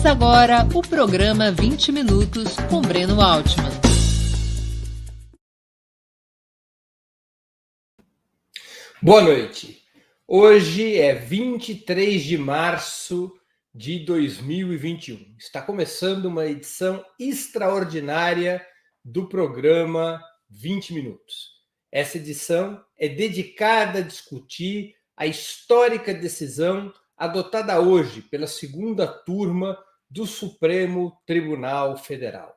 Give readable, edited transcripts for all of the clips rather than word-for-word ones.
Começa agora o programa 20 Minutos com Breno Altman. Boa noite. Hoje é 23 de março de 2021. Está começando uma edição extraordinária do programa 20 Minutos. Essa edição é dedicada a discutir a histórica decisão adotada hoje pela segunda turma do Supremo Tribunal Federal.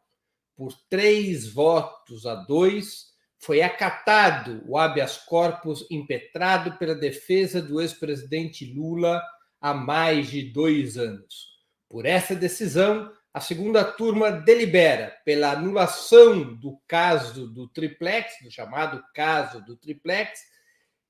Por 3 votos a 2, foi acatado o habeas corpus impetrado pela defesa do ex-presidente Lula há mais de 2 anos. Por essa decisão, a segunda turma delibera pela anulação do caso do triplex, do chamado caso do triplex,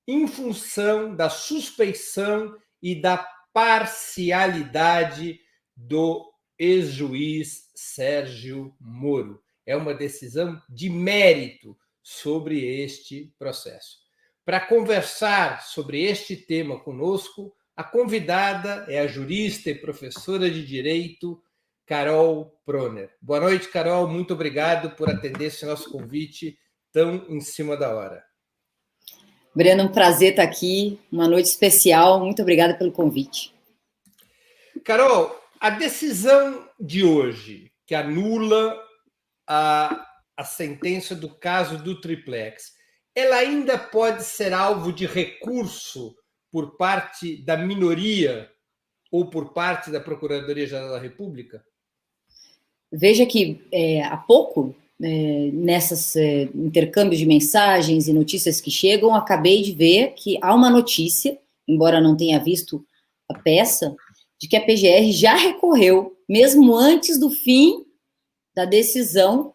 em função da suspeição e da parcialidade do ex-juiz Sérgio Moro. É uma decisão de mérito sobre este processo. Para conversar sobre este tema conosco, a convidada é a jurista e professora de Direito, Carol Proner. Boa noite, Carol. Muito obrigado por atender esse nosso convite tão em cima da hora. Breno, um prazer estar aqui, uma noite especial. Muito obrigada pelo convite. Carol, a decisão de hoje, que anula a sentença do caso do triplex, ela ainda pode ser alvo de recurso por parte da minoria ou por parte da Procuradoria-Geral da República? Veja que há pouco, nesses intercâmbios de mensagens e notícias que chegam, acabei de ver que há uma notícia, embora não tenha visto a peça, de que a PGR já recorreu, mesmo antes do fim da decisão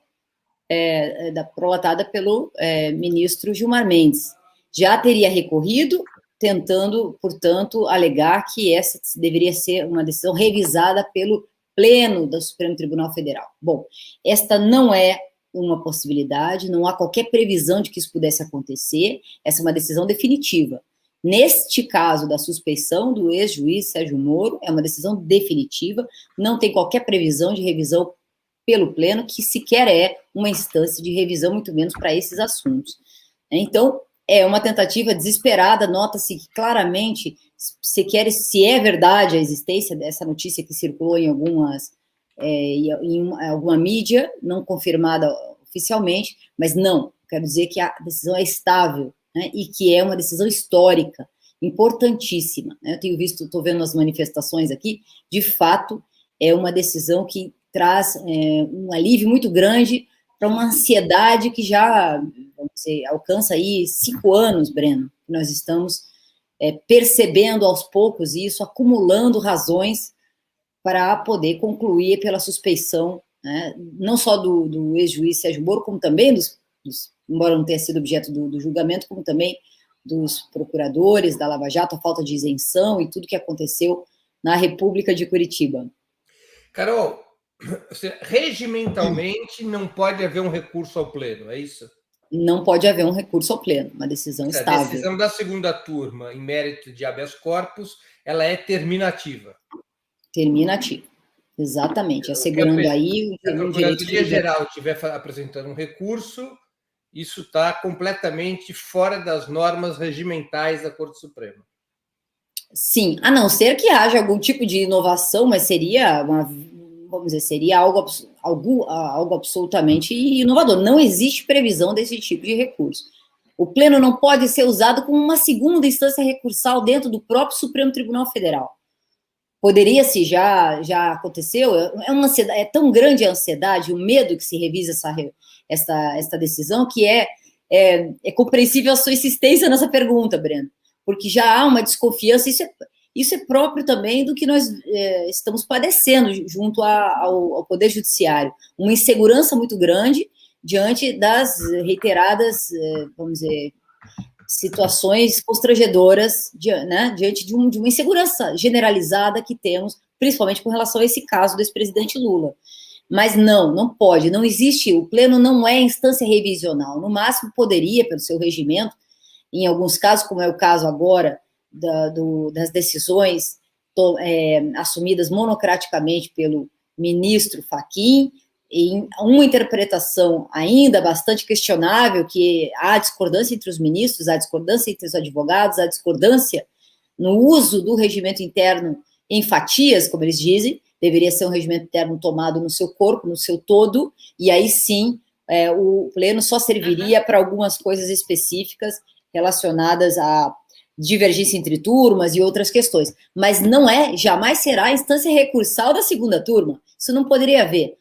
prolatada pelo ministro Gilmar Mendes. Já teria recorrido, tentando, portanto, alegar que essa deveria ser uma decisão revisada pelo Pleno do Supremo Tribunal Federal. Bom, esta não é uma possibilidade, não há qualquer previsão de que isso pudesse acontecer, essa é uma decisão definitiva. Neste caso da suspeição do ex-juiz Sérgio Moro, é uma decisão definitiva, não tem qualquer previsão de revisão pelo Pleno, que sequer é uma instância de revisão, muito menos para esses assuntos. Então, é uma tentativa desesperada, nota-se que claramente, se é verdade a existência dessa notícia que circulou em alguma mídia, não confirmada oficialmente, mas não, quero dizer que a decisão é estável, né, e que é uma decisão histórica, importantíssima. Eu tenho visto, estou vendo as manifestações aqui, de fato, é uma decisão que traz um alívio muito grande para uma ansiedade que já, vamos dizer, alcança aí 5 anos, Breno, que nós estamos percebendo aos poucos isso, acumulando razões para poder concluir pela suspeição, né, não só do ex-juiz Sérgio Moro, como também embora não tenha sido objeto do julgamento, como também dos procuradores da Lava Jato, a falta de isenção e tudo que aconteceu na República de Curitiba. Carol, regimentalmente não pode haver um recurso ao Pleno, é isso? Não pode haver um recurso ao Pleno, uma decisão estável. A decisão da segunda turma, em mérito de habeas corpus, ela é terminativa. Terminativa, exatamente, assegurando aí se a Procuradoria-Geral estiver apresentando um recurso, isso está completamente fora das normas regimentais da Corte Suprema. Sim, a não ser que haja algum tipo de inovação, mas seria seria algo absolutamente inovador. Não existe previsão desse tipo de recurso. O Pleno não pode ser usado como uma segunda instância recursal dentro do próprio Supremo Tribunal Federal. Poderia-se, já aconteceu, é tão grande a ansiedade, o medo que se revisa essa decisão, que é compreensível a sua insistência nessa pergunta, Breno, porque já há uma desconfiança, isso é próprio também do que nós estamos padecendo junto ao Poder Judiciário, uma insegurança muito grande diante das reiteradas, vamos dizer, situações constrangedoras, né, diante de uma insegurança generalizada que temos, principalmente com relação a esse caso do ex-presidente Lula. Mas não pode, não existe, o Pleno não é instância revisional, no máximo poderia, pelo seu regimento, em alguns casos, como é o caso agora das decisões assumidas monocraticamente pelo ministro Fachin, em uma interpretação ainda bastante questionável, que há discordância entre os ministros, há discordância entre os advogados, há discordância no uso do regimento interno em fatias, como eles dizem, deveria ser um regimento interno tomado no seu corpo, no seu todo, e aí sim o pleno só serviria para algumas coisas específicas relacionadas à divergência entre turmas e outras questões, mas não jamais será a instância recursal da segunda turma, isso não poderia haver.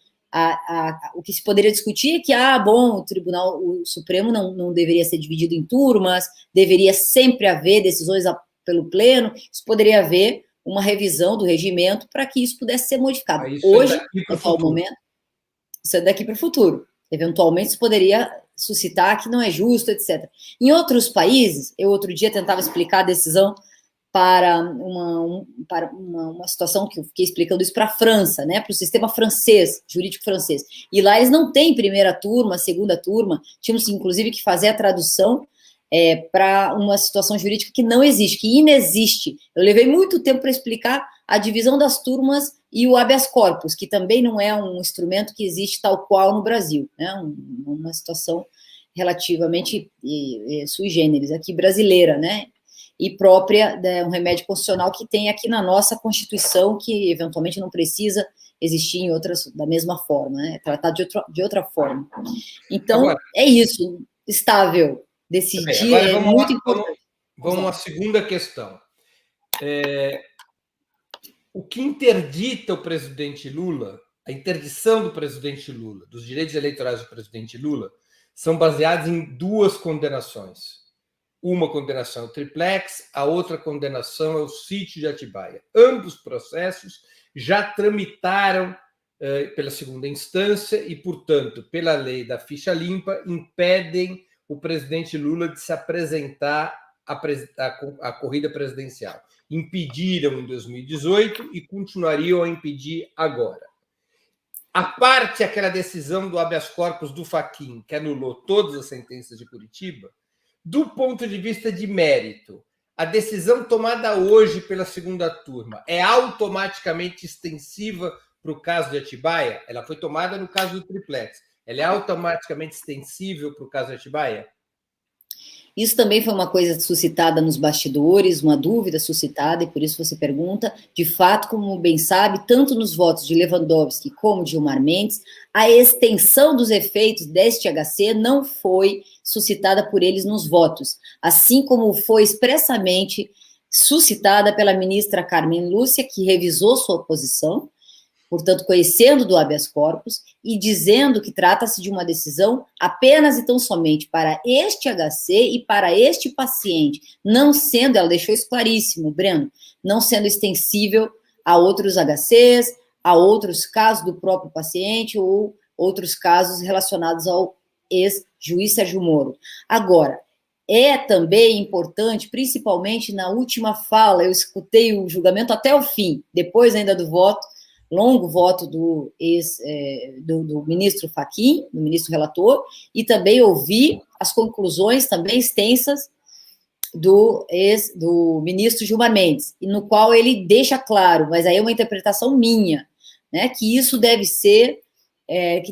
O que se poderia discutir é que, o Supremo não deveria ser dividido em turmas, deveria sempre haver decisões pelo pleno, isso poderia haver uma revisão do regimento para que isso pudesse ser modificado. Hoje, no atual momento, isso é daqui para o futuro. Eventualmente, isso poderia suscitar que não é justo, etc. Em outros países, eu outro dia tentava explicar a decisão para uma situação que eu fiquei explicando isso para a França, né, para o sistema francês, jurídico francês. E lá eles não têm primeira turma, segunda turma, tínhamos inclusive que fazer a tradução para uma situação jurídica que não existe, que inexiste. Eu levei muito tempo para explicar a divisão das turmas e o habeas corpus, que também não é um instrumento que existe tal qual no Brasil, né, uma situação relativamente sui generis, aqui brasileira, né, e própria de um remédio constitucional que tem aqui na nossa Constituição, que eventualmente não precisa existir em outras da mesma forma, né? Tratado de outra forma. Então, agora, é isso, estável, decidir é muito importante. Vamos a uma segunda questão. O que interdita o presidente Lula, a interdição do presidente Lula, dos direitos eleitorais do presidente Lula, são baseados em duas condenações. Uma condenação é o triplex, a outra condenação é o sítio de Atibaia. Ambos processos já tramitaram pela segunda instância e, portanto, pela lei da ficha limpa, impedem o presidente Lula de se apresentar à corrida presidencial. Impediram em 2018 e continuariam a impedir agora. A parte aquela decisão do habeas corpus do Fachin, que anulou todas as sentenças de Curitiba, do ponto de vista de mérito, a decisão tomada hoje pela segunda turma é automaticamente extensiva para o caso de Atibaia? Ela foi tomada no caso do triplex. Ela é automaticamente extensível para o caso de Atibaia? Isso também foi uma coisa suscitada nos bastidores, uma dúvida suscitada, e por isso você pergunta. De fato, como bem sabe, tanto nos votos de Lewandowski como de Gilmar Mendes, a extensão dos efeitos deste HC não foi suscitada por eles nos votos, assim como foi expressamente suscitada pela ministra Carmen Lúcia, que revisou sua posição, portanto, conhecendo do habeas corpus e dizendo que trata-se de uma decisão apenas e tão somente para este HC e para este paciente, não sendo, ela deixou isso claríssimo, Breno, não sendo extensível a outros HCs, a outros casos do próprio paciente ou outros casos relacionados ao ex-juiz Sérgio Moro. Agora, é também importante, principalmente na última fala, eu escutei o julgamento até o fim, depois ainda do voto, longo voto do ministro Fachin, do ministro relator, e também ouvi as conclusões também extensas do ministro Gilmar Mendes, e no qual ele deixa claro, mas aí é uma interpretação minha, né, que isso deve ser, é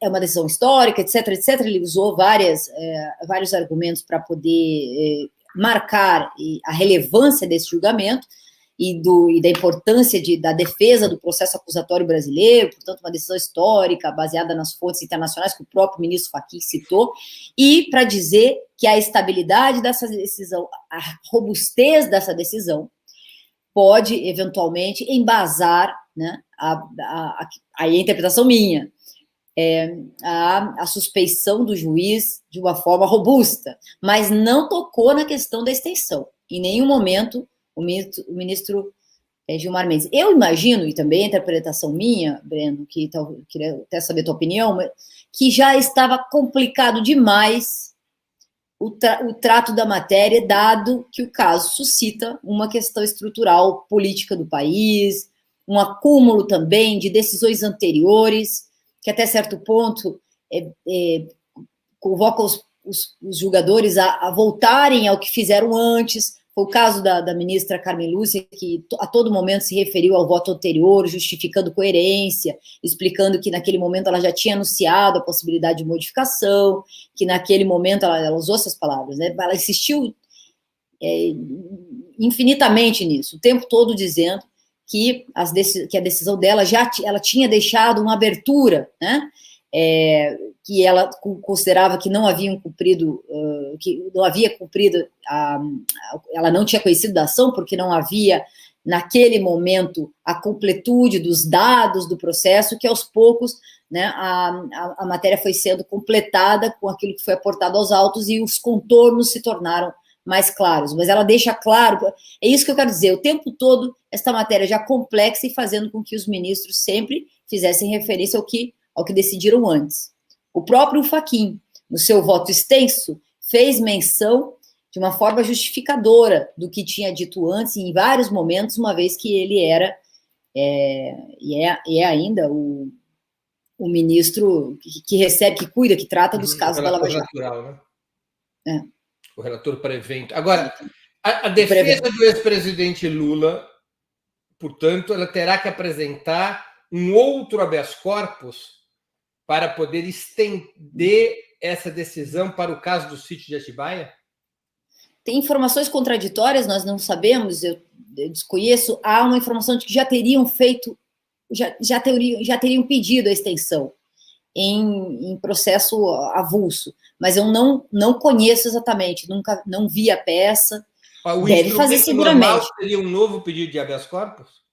uma decisão histórica, etc., etc., ele usou vários argumentos para poder marcar a relevância desse julgamento, e da importância da defesa do processo acusatório brasileiro, portanto, uma decisão histórica baseada nas fontes internacionais que o próprio ministro Fachin citou, e para dizer que a estabilidade dessa decisão, a robustez dessa decisão, pode, eventualmente, embasar, né, a interpretação minha, a suspeição do juiz de uma forma robusta, mas não tocou na questão da extensão. Em nenhum momento o ministro Gilmar Mendes. Eu imagino, e também a interpretação minha, Breno, que queria até saber a tua opinião, que já estava complicado demais o trato da matéria, dado que o caso suscita uma questão estrutural política do país, um acúmulo também de decisões anteriores, que até certo ponto convoca os julgadores a voltarem ao que fizeram antes, Foi o caso da ministra Carmen Lúcia, que a todo momento se referiu ao voto anterior, justificando coerência, explicando que naquele momento ela já tinha anunciado a possibilidade de modificação, que naquele momento ela usou essas palavras, né? Ela insistiu infinitamente nisso, o tempo todo dizendo que a decisão dela ela tinha deixado uma abertura, né? Que ela considerava que não haviam cumprido, que não havia cumprido, ela não tinha conhecido da ação porque não havia, naquele momento, a completude dos dados do processo, que aos poucos, né, a matéria foi sendo completada com aquilo que foi aportado aos autos e os contornos se tornaram mais claros. Mas ela deixa claro, é isso que eu quero dizer, o tempo todo, esta matéria já complexa e fazendo com que os ministros sempre fizessem referência ao que decidiram antes. O próprio Fachin, no seu voto extenso, fez menção de uma forma justificadora do que tinha dito antes, em vários momentos, uma vez que ele era, e é ainda o ministro que recebe, que cuida, que trata dos casos da Lava Jato. Natural, né? O relator prevento. Agora, a defesa do ex-presidente Lula, portanto, ela terá que apresentar um outro habeas corpus para poder estender essa decisão para o caso do sítio de Atibaia? Tem informações contraditórias, nós não sabemos, eu desconheço. Há uma informação de que já teriam feito, já teriam pedido a extensão em processo avulso, mas eu não conheço exatamente, não vi a peça. Deve fazer seguramente. Seria um novo pedido de habeas corpus?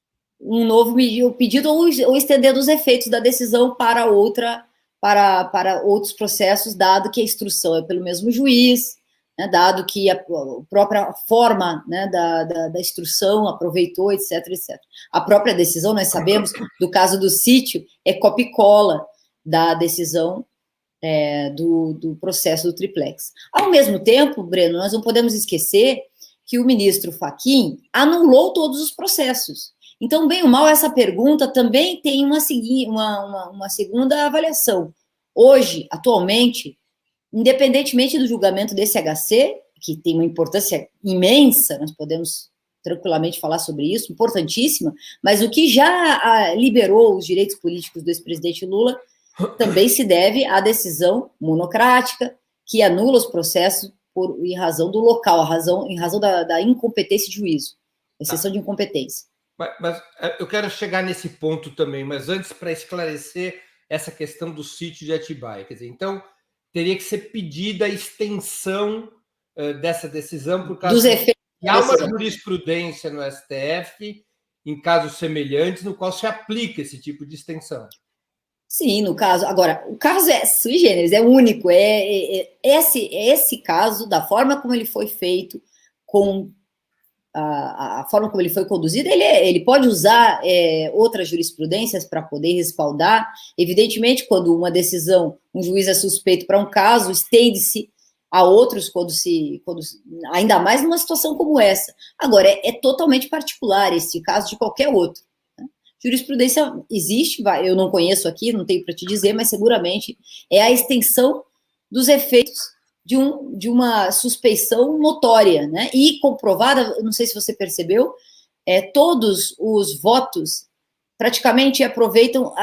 Um novo pedido ou estender os efeitos da decisão para outros processos, dado que a instrução é pelo mesmo juiz, né, dado que a própria forma, né, da instrução aproveitou, etc, etc. A própria decisão, nós sabemos, do caso do sítio, é copia e cola da decisão do processo do triplex. Ao mesmo tempo, Breno, nós não podemos esquecer que o ministro Fachin anulou todos os processos. Então, bem ou mal, essa pergunta também tem uma segunda avaliação. Hoje, atualmente, independentemente do julgamento desse HC, que tem uma importância imensa, nós podemos tranquilamente falar sobre isso, importantíssima, mas o que já liberou os direitos políticos do ex-presidente Lula também se deve à decisão monocrática que anula os processos em razão do local, em razão da incompetência de juízo, exceção de incompetência. Mas eu quero chegar nesse ponto também, mas antes, para esclarecer essa questão do sítio de Atibaia, quer dizer, então teria que ser pedida a extensão dessa decisão por causa dos efeitos. Há uma jurisprudência no STF em casos semelhantes no qual se aplica esse tipo de extensão. Sim, no caso. Agora, o caso é sui generis, é único. Esse caso, da forma como ele foi feito, com a forma como ele foi conduzido, ele pode usar outras jurisprudências para poder respaldar. Evidentemente, quando uma decisão, um juiz é suspeito para um caso, estende-se a outros, ainda mais numa situação como essa. Agora, é totalmente particular esse caso de qualquer outro. Né? Jurisprudência existe, eu não conheço aqui, não tenho para te dizer, mas seguramente é a extensão dos efeitos de uma suspeição notória, né? E comprovada, não sei se você percebeu, todos os votos praticamente aproveitam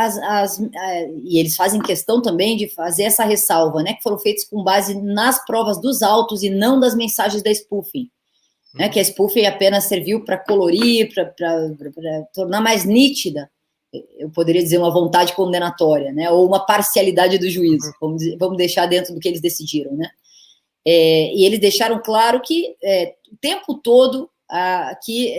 e eles fazem questão também de fazer essa ressalva, né? Que foram feitos com base nas provas dos autos e não das mensagens da spoofing, né? Que a spoofing apenas serviu para colorir, para tornar mais nítida, eu poderia dizer, uma vontade condenatória, né? Ou uma parcialidade do juízo, vamos deixar dentro do que eles decidiram, né? E eles deixaram claro que o tempo todo que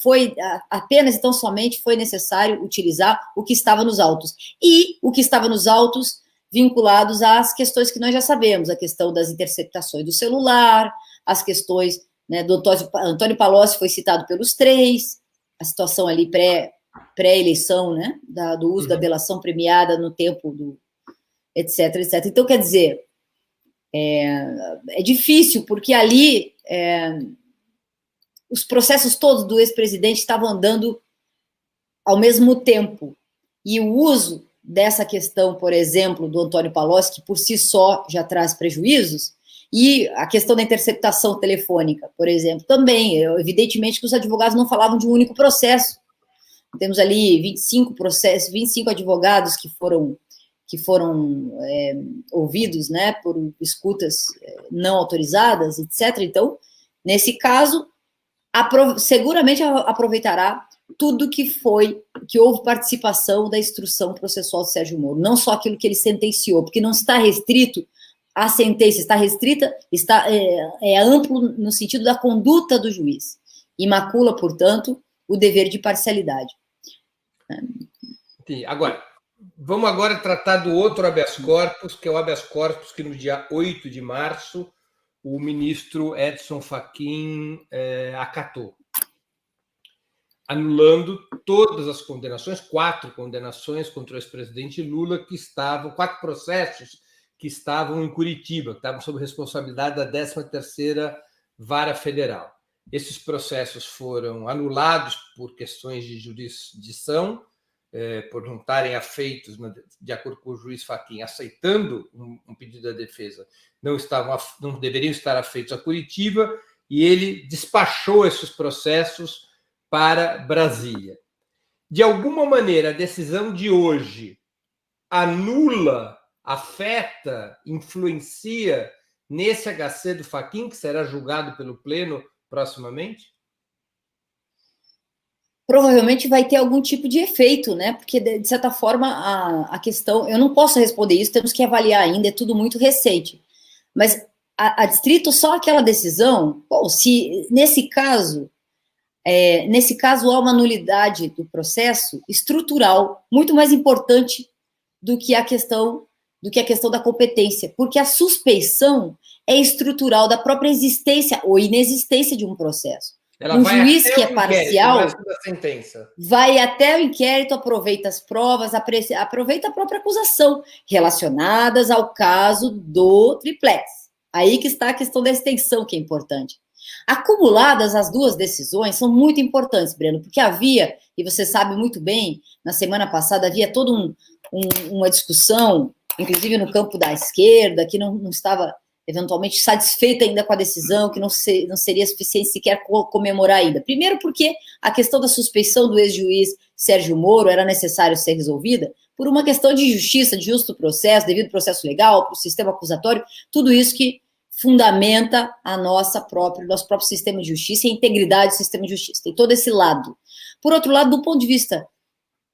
foi apenas e tão somente foi necessário utilizar o que estava nos autos. E o que estava nos autos vinculados às questões que nós já sabemos, a questão das interceptações do celular, as questões, né, do Antônio Palocci foi citado pelos três, a situação ali pré-eleição, né, do uso da delação premiada no tempo do etc, etc. Então, quer dizer, é difícil, porque ali os processos todos do ex-presidente estavam andando ao mesmo tempo. E o uso dessa questão, por exemplo, do Antônio Palocci, que por si só já traz prejuízos, E a questão da interceptação telefônica, por exemplo, também, evidentemente que os advogados não falavam de um único processo. Temos ali 25 processos, 25 advogados que foram ouvidos, né, por escutas não autorizadas, etc. Então, nesse caso, seguramente aproveitará tudo que houve participação da instrução processual do Sérgio Moro, não só aquilo que ele sentenciou, porque não está restrito à sentença, está restrita, é amplo no sentido da conduta do juiz, e macula, portanto, o dever de parcialidade. Sim, agora, vamos agora tratar do outro habeas corpus, que é o habeas corpus que no dia 8 de março o ministro Edson Fachin acatou, anulando todas as condenações, 4 condenações contra o ex-presidente Lula, 4 processos que estavam em Curitiba, que estavam sob responsabilidade da 13ª Vara Federal. Esses processos foram anulados por questões de jurisdição, por não estarem afeitos, de acordo com o juiz Fachin, aceitando um pedido da defesa, não deveriam estar afeitos a Curitiba, e ele despachou esses processos para Brasília. De alguma maneira, a decisão de hoje anula, afeta, influencia nesse HC do Fachin, que será julgado pelo Pleno proximamente? Provavelmente vai ter algum tipo de efeito, né? Porque, de certa forma, a questão... Eu não posso responder isso, temos que avaliar ainda, é tudo muito recente. Mas a distrito, só aquela decisão, bom, se nesse caso há uma nulidade do processo estrutural, muito mais importante do que a questão da competência, porque a suspeição é estrutural da própria existência ou inexistência de um processo. Um juiz que é parcial vai até o inquérito, aproveita as provas, aproveita a própria acusação relacionadas ao caso do triplex. Aí que está a questão da extensão, que é importante. Acumuladas, as duas decisões são muito importantes, Breno, porque havia, e você sabe muito bem, na semana passada havia toda uma discussão, inclusive no campo da esquerda, que não estava eventualmente satisfeita ainda com a decisão, que não seria suficiente sequer comemorar ainda. Primeiro porque a questão da suspeição do ex-juiz Sérgio Moro era necessário ser resolvida por uma questão de justiça, de justo processo, devido processo legal, para o sistema acusatório, tudo isso que fundamenta nosso próprio sistema de justiça e a integridade do sistema de justiça. Tem todo esse lado. Por outro lado, do ponto de vista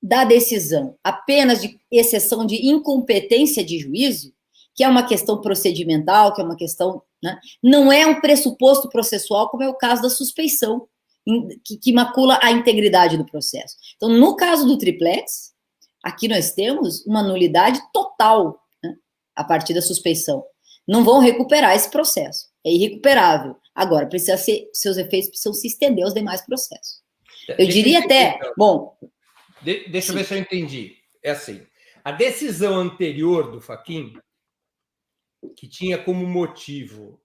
da decisão, apenas de exceção de incompetência de juízo, que é uma questão procedimental, que é uma questão, né, não é um pressuposto processual, como é o caso da suspeição, que macula a integridade do processo. Então, no caso do triplex, aqui nós temos uma nulidade total, né, a partir da suspeição. Não vão recuperar esse processo, é irrecuperável. Agora, seus efeitos precisam se estender aos demais processos. Eu diria até, bom... Deixa eu ver se eu entendi. É assim, a decisão anterior do Fachin, que tinha como motivo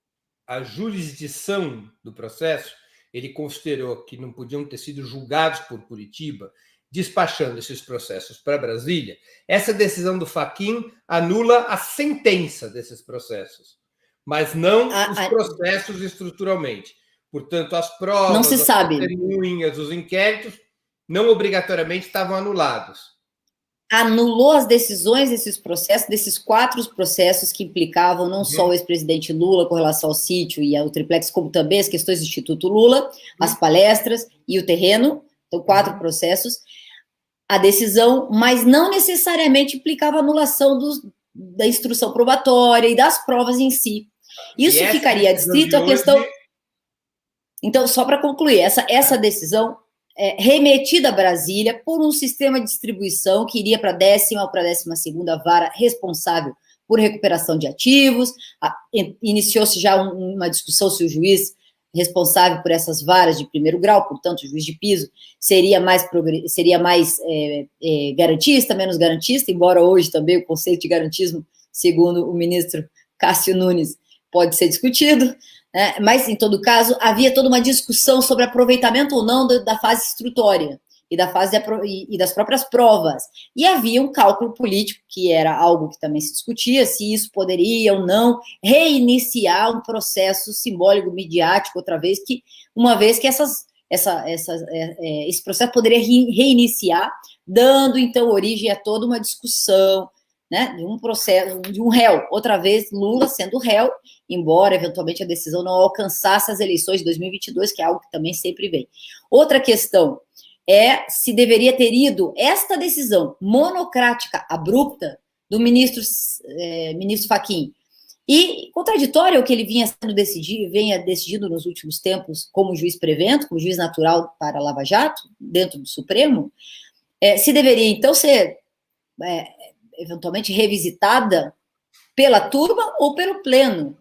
a jurisdição do processo, ele considerou que não podiam ter sido julgados por Curitiba, despachando esses processos para Brasília. Essa decisão do Fachin anula a sentença desses processos, mas não os processos estruturalmente. Portanto, as provas, não se sabe. As testemunhas, os inquéritos, não obrigatoriamente estavam anulados. Anulou as decisões desses processos, desses 4 processos que implicavam não só o ex-presidente Lula com relação ao sítio e ao triplex, como também as questões do Instituto Lula, as palestras e o terreno. Então, 4 processos. A decisão, mas não necessariamente implicava a anulação da instrução probatória e das provas em si. Isso ficaria adstrito à questão... Então, só para concluir, essa decisão remetida a Brasília por um sistema de distribuição que iria para a 10ª ou para a 12ª vara responsável por recuperação de ativos. Iniciou-se já uma discussão se o juiz responsável por essas varas de primeiro grau, portanto, o juiz de piso, seria mais garantista, menos garantista, embora hoje também o conceito de garantismo, segundo o ministro Cássio Nunes, pode ser discutido. Mas, em todo caso, havia toda uma discussão sobre aproveitamento ou não da fase instrutória. e das próprias provas. E havia um cálculo político, que era algo que também se discutia, se isso poderia ou não reiniciar um processo simbólico, midiático, uma vez que esse processo poderia reiniciar, dando, então, origem a toda uma discussão, né, de um processo, de um réu, outra vez Lula sendo réu, embora eventualmente a decisão não alcançasse as eleições de 2022, que é algo que também sempre vem. Outra questão é se deveria ter ido esta decisão monocrática, abrupta, do ministro Fachin, e contraditório ao que ele venha decidindo nos últimos tempos como juiz prevento, como juiz natural para Lava Jato, dentro do Supremo, se deveria, então, ser eventualmente revisitada pela turma ou pelo pleno.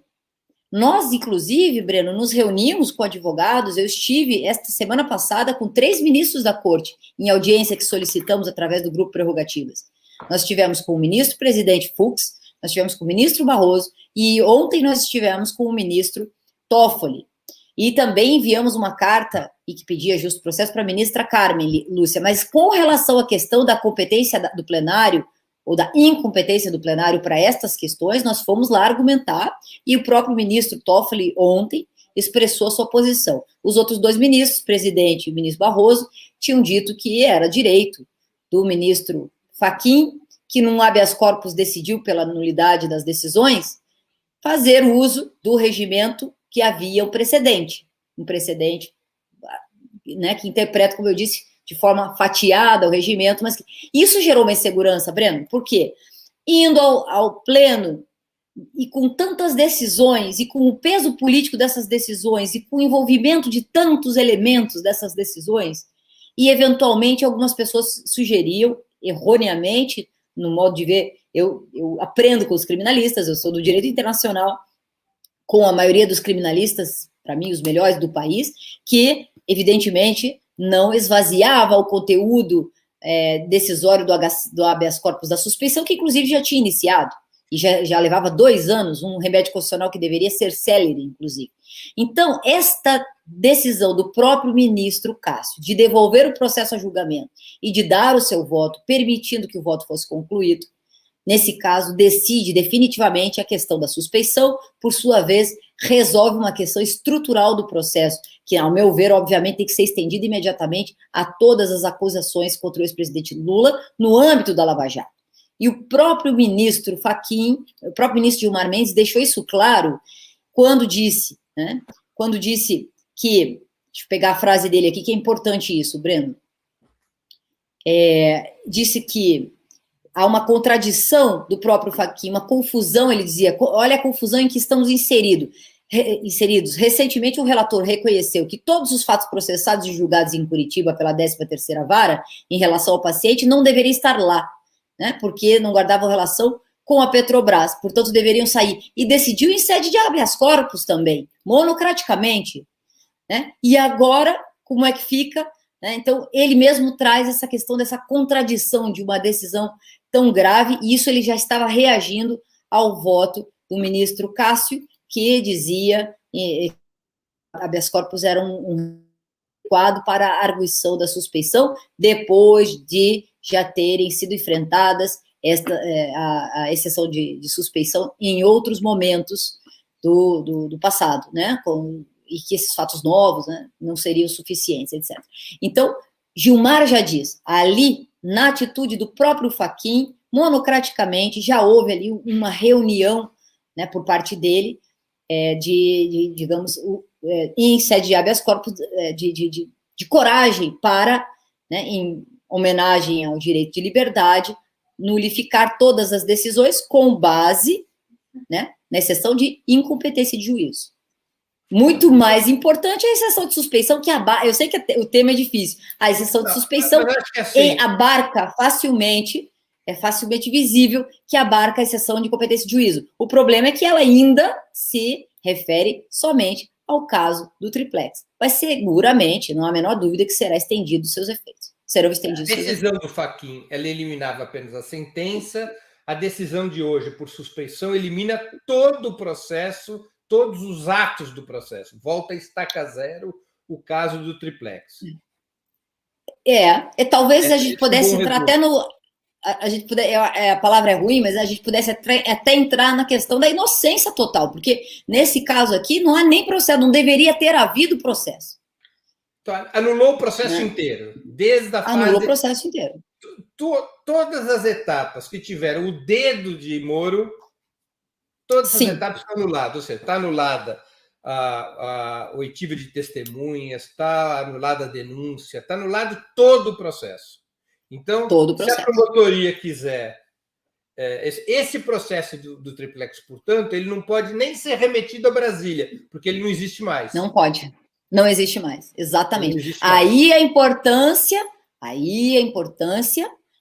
Nós, inclusive, Breno, nos reunimos com advogados, eu estive esta semana passada com 3 ministros da corte, em audiência que solicitamos através do grupo Prerrogativas. Nós estivemos com o ministro-presidente Fux, nós estivemos com o ministro Barroso, e ontem nós estivemos com o ministro Toffoli. E também enviamos uma carta, e que pedia justo processo, para a ministra Carmen Lúcia, mas com relação à questão da competência do plenário, ou da incompetência do plenário para estas questões, nós fomos lá argumentar, e o próprio ministro Toffoli, ontem, expressou sua posição. Os outros 2 ministros, o presidente e o ministro Barroso, tinham dito que era direito do ministro Fachin, que num habeas corpus decidiu pela nulidade das decisões, fazer uso do regimento que havia um precedente, né, que interpreta, como eu disse, de forma fatiada o regimento, mas isso gerou uma insegurança, Breno, por quê? Indo ao pleno e com tantas decisões, e com o peso político dessas decisões, e com o envolvimento de tantos elementos dessas decisões, e eventualmente algumas pessoas sugeriam, erroneamente, no modo de ver, eu aprendo com os criminalistas, eu sou do direito internacional, com a maioria dos criminalistas, para mim, os melhores do país, que, evidentemente, não esvaziava o conteúdo decisório do habeas corpus da suspeição, que inclusive já tinha iniciado, e já levava 2 anos, um remédio constitucional que deveria ser célere, inclusive. Então, esta decisão do próprio ministro Cássio, de devolver o processo a julgamento e de dar o seu voto, permitindo que o voto fosse concluído, nesse caso, decide definitivamente a questão da suspeição, por sua vez, resolve uma questão estrutural do processo, que, ao meu ver, obviamente, tem que ser estendida imediatamente a todas as acusações contra o ex-presidente Lula no âmbito da Lava Jato. E o próprio ministro Fachin, o próprio ministro Gilmar Mendes deixou isso claro quando disse, né, que, deixa eu pegar a frase dele aqui, que é importante isso, Breno, disse que há uma contradição do próprio Fachin, uma confusão, ele dizia, olha a confusão em que estamos inseridos. Recentemente, o relator reconheceu que todos os fatos processados e julgados em Curitiba pela 13ª Vara, em relação ao paciente, não deveriam estar lá, né, porque não guardavam relação com a Petrobras, portanto, deveriam sair. E decidiu em sede de habeas corpus também, monocraticamente. Né? E agora, como é que fica? Né? Então, ele mesmo traz essa questão dessa contradição de uma decisão tão grave, e isso ele já estava reagindo ao voto do ministro Cássio, que dizia que habeas corpus era um quadro para a arguição da suspeição, depois de já terem sido enfrentadas a exceção de suspeição em outros momentos do passado, né? E que esses fatos novos, né, não seriam suficientes, etc. Então, Gilmar já diz, ali, na atitude do próprio Fachin, monocraticamente, já houve ali uma reunião, né, por parte dele, digamos, em sede de habeas corpus, de coragem para, né, em homenagem ao direito de liberdade, nulificar todas as decisões com base, né, na exceção de incompetência de juízo. Muito mais importante é a exceção de suspeição, que eu sei que o tema é difícil, a exceção de suspeição abarca facilmente, é facilmente visível que abarca a exceção de competência de juízo. O problema é que ela ainda se refere somente ao caso do triplex. Mas seguramente, não há a menor dúvida que será estendido os seus efeitos. Serão estendidos a decisão do Fachin, ela eliminava apenas a sentença, a decisão de hoje por suspeição elimina todo o processo, todos os atos do processo. Volta a estaca zero o caso do triplex. Talvez a gente Esse pudesse é um bom entrar resumo. até no... A gente a palavra é ruim, mas a gente pudesse até entrar na questão da inocência total, porque nesse caso aqui não há nem processo, não deveria ter havido processo. Então, anulou o processo Né? inteiro, desde a Anulou o fase... processo inteiro. Todas as etapas que tiveram o dedo de Moro, todas essas Sim, etapas estão anuladas. Ou seja, está anulada a oitiva de testemunhas, está anulada a denúncia, está anulado todo o processo. Então, todo o se a processo. promotoria quiser... esse processo do triplex, portanto, ele não pode nem ser remetido a Brasília, porque ele não existe mais. Não pode. Não existe mais. Ele não Exatamente. existe mais. Aí a importância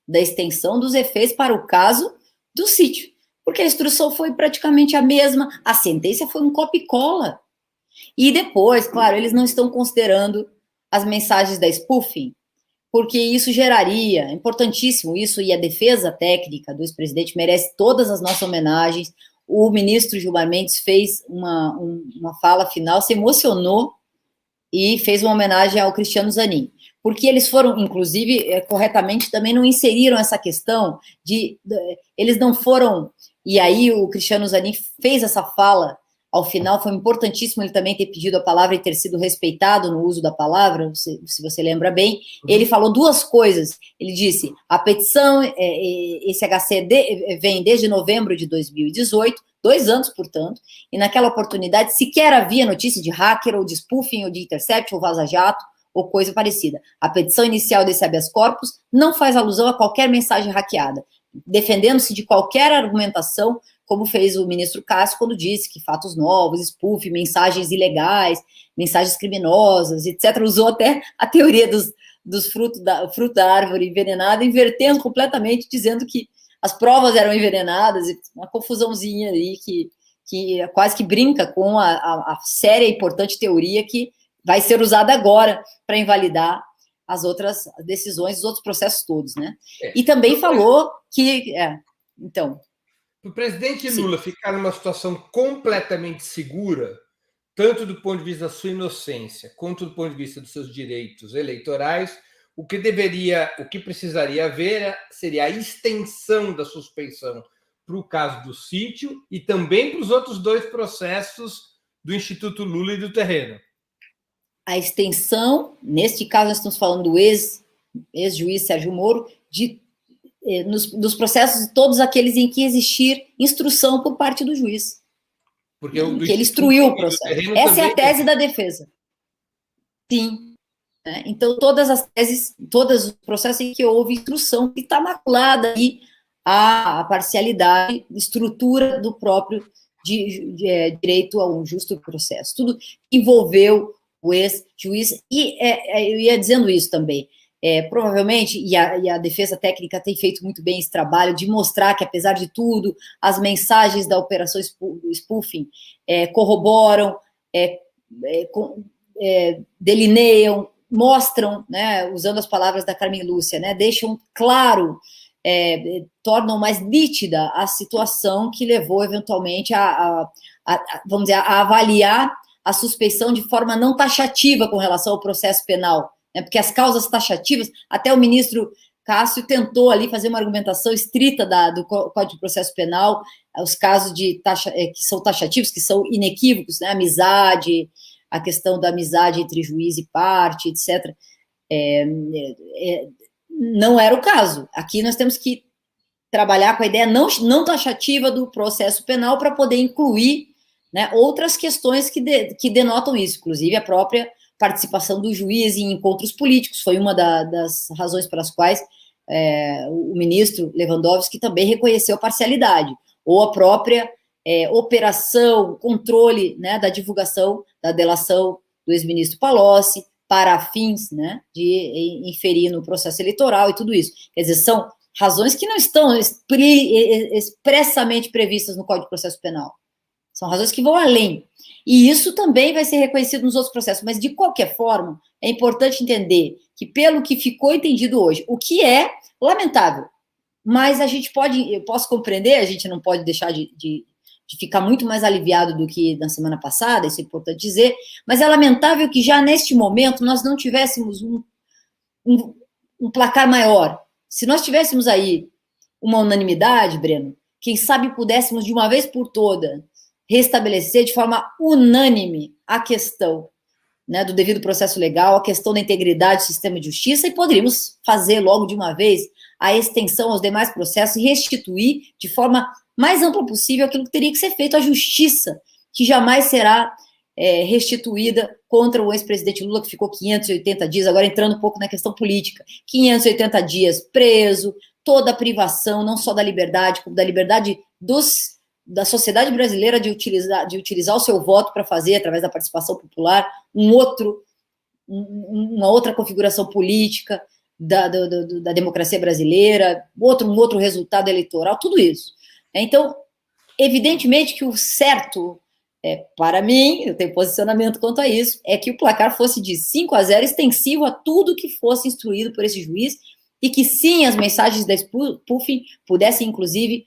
da extensão dos efeitos para o caso do sítio. Porque a instrução foi praticamente a mesma, a sentença foi um copia e cola. E depois, claro, eles não estão considerando as mensagens da spoofing, porque isso geraria, importantíssimo isso, e a defesa técnica do ex-presidente merece todas as nossas homenagens. O ministro Gilmar Mendes fez uma fala final, se emocionou e fez uma homenagem ao Cristiano Zanin, porque eles foram, inclusive, corretamente também não inseriram essa questão eles não foram, e aí o Cristiano Zanin fez essa fala ao final, foi importantíssimo ele também ter pedido a palavra e ter sido respeitado no uso da palavra, se você lembra bem. Ele falou duas coisas, ele disse, a petição, esse HC vem desde novembro de 2018, 2 anos, portanto, e naquela oportunidade sequer havia notícia de hacker, ou de spoofing, ou de intercept, ou vaza-jato, ou coisa parecida. A petição inicial desse habeas corpus não faz alusão a qualquer mensagem hackeada, defendendo-se de qualquer argumentação, como fez o ministro Cássio quando disse que fatos novos, spoof, mensagens ilegais, mensagens criminosas, etc. Usou até a teoria dos frutos da árvore envenenada, invertendo completamente, dizendo que as provas eram envenenadas, uma confusãozinha aí que quase que brinca com a séria e importante teoria que vai ser usada agora para invalidar as outras decisões, os outros processos todos, né? E também falou que... então... O presidente Lula ficar numa situação completamente segura, tanto do ponto de vista da sua inocência, quanto do ponto de vista dos seus direitos eleitorais, o que precisaria haver seria a extensão da suspeição para o caso do sítio e também para os outros 2 processos do Instituto Lula e do terreno. A extensão, neste caso nós estamos falando do ex-juiz Sérgio Moro, dos processos todos aqueles em que existir instrução por parte do juiz. Porque que ele instruiu o processo. Essa é a tese da defesa. Sim. Então, todas as teses, todos os processos em que houve instrução, que está maculada aí a parcialidade, estrutura do próprio direito a um justo processo. Tudo envolveu o ex-juiz. E eu ia dizendo isso também. Provavelmente, e a defesa técnica tem feito muito bem esse trabalho de mostrar que, apesar de tudo, as mensagens da operação spoofing corroboram, delineiam, mostram, né, usando as palavras da Carmen Lúcia, né, deixam claro, tornam mais nítida a situação que levou, eventualmente, vamos dizer, a avaliar a suspeição de forma não taxativa com relação ao processo penal. Porque as causas taxativas, até o ministro Cássio tentou ali fazer uma argumentação estrita do Código de Processo Penal, os casos que são taxativos, que são inequívocos, né? Amizade, a questão da amizade entre juiz e parte, etc. Não era o caso. Aqui nós temos que trabalhar com a ideia não taxativa do processo penal para poder incluir, né, outras questões que denotam isso, inclusive a própria participação do juiz em encontros políticos, foi uma das razões pelas quais o ministro Lewandowski também reconheceu a parcialidade, ou a própria operação, controle, né, da divulgação da delação do ex-ministro Palocci, para fins, né, de inferir no processo eleitoral e tudo isso. Quer dizer, são razões que não estão expressamente previstas no Código de Processo Penal. São razões que vão além. E isso também vai ser reconhecido nos outros processos. Mas, de qualquer forma, é importante entender que, pelo que ficou entendido hoje, o que é lamentável, mas eu posso compreender, a gente não pode deixar de ficar muito mais aliviado do que na semana passada, isso é importante dizer, mas é lamentável que já neste momento nós não tivéssemos um placar maior. Se nós tivéssemos aí uma unanimidade, Breno, quem sabe pudéssemos, de uma vez por toda, restabelecer de forma unânime a questão, né, do devido processo legal, a questão da integridade do sistema de justiça, e poderíamos fazer logo de uma vez a extensão aos demais processos e restituir de forma mais ampla possível aquilo que teria que ser feito à justiça, que jamais será restituída contra o ex-presidente Lula, que ficou 580 dias, agora entrando um pouco na questão política, 580 dias preso, toda a privação, não só da liberdade, como da liberdade da sociedade brasileira de utilizar o seu voto para fazer, através da participação popular, uma outra configuração política da democracia brasileira, um outro resultado eleitoral, tudo isso. Então, evidentemente que o certo, para mim, eu tenho posicionamento quanto a isso, é que o placar fosse de 5-0, extensivo a tudo que fosse instruído por esse juiz, e que sim, as mensagens da spoofing pudessem, inclusive,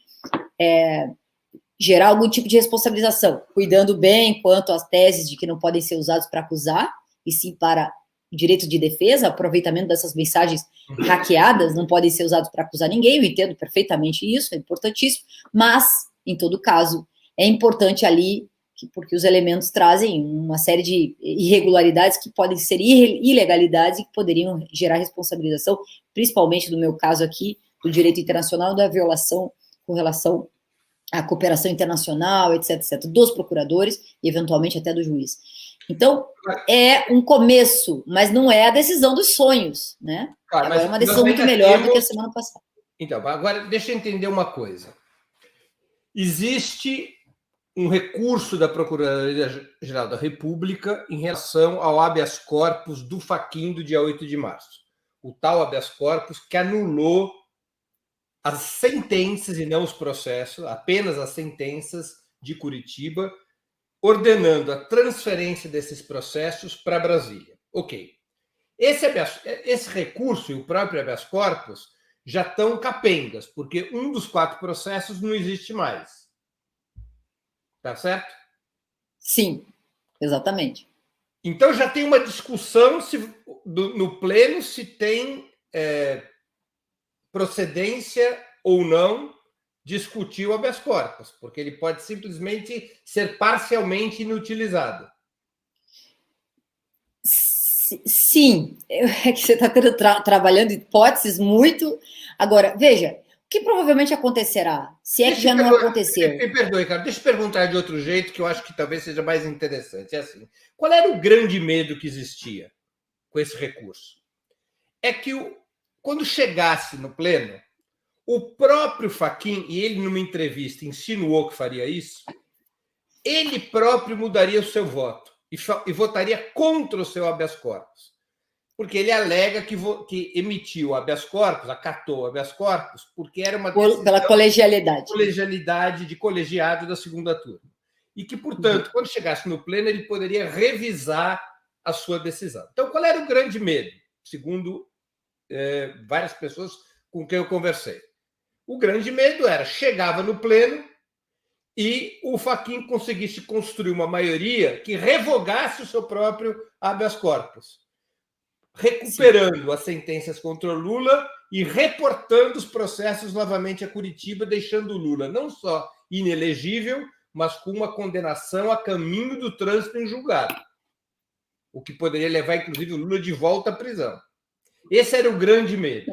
gerar algum tipo de responsabilização, cuidando bem quanto às teses de que não podem ser usados para acusar, e sim para o direito de defesa, aproveitamento dessas mensagens hackeadas, não podem ser usados para acusar ninguém, eu entendo perfeitamente isso, é importantíssimo, mas, em todo caso, é importante ali, porque os elementos trazem uma série de irregularidades que podem ser ilegalidades e que poderiam gerar responsabilização, principalmente no meu caso aqui, do direito internacional, da violação com relação à cooperação internacional, etc., etc., dos procuradores e, eventualmente, até do juiz. Então, é um começo, mas não é a decisão dos sonhos, né? Claro, é uma decisão muito melhor do que a semana passada. Então, agora, deixa eu entender uma coisa. Existe um recurso da Procuradoria-Geral da República em relação ao habeas corpus do Fachin do dia 8 de março. O tal habeas corpus que anulou as sentenças e não os processos, apenas as sentenças de Curitiba, ordenando a transferência desses processos para Brasília. Ok. Esse recurso e o próprio habeas corpus já estão capengas, porque um dos 4 processos não existe mais. Tá certo? Sim, exatamente. Então já tem uma discussão no pleno se tem procedência ou não discutir o habeas corpus, porque ele pode simplesmente ser parcialmente inutilizado. Sim, é que você está trabalhando hipóteses muito... Agora, veja, o que provavelmente acontecerá, se é que já não aconteceu? Me perdoe, cara, deixa eu perguntar de outro jeito, que eu acho que talvez seja mais interessante. É assim, qual era o grande medo que existia com esse recurso? É que quando chegasse no pleno, o próprio Fachin, e ele numa entrevista insinuou que faria isso, ele próprio mudaria o seu voto e votaria contra o seu habeas corpus. Porque ele alega que emitiu o habeas corpus, acatou o habeas corpus, porque era uma decisão pela colegialidade. De colegiado da segunda turma. E que, portanto, quando chegasse no pleno, ele poderia revisar a sua decisão. Então, qual era o grande medo? Segundo várias pessoas com quem eu conversei. O grande medo era, chegava no pleno e o Fachin conseguisse construir uma maioria que revogasse o seu próprio habeas corpus, recuperando as sentenças contra o Lula e reportando os processos novamente a Curitiba, deixando o Lula não só inelegível, mas com uma condenação a caminho do trânsito em julgado, o que poderia levar, inclusive, o Lula de volta à prisão. Esse era o grande medo.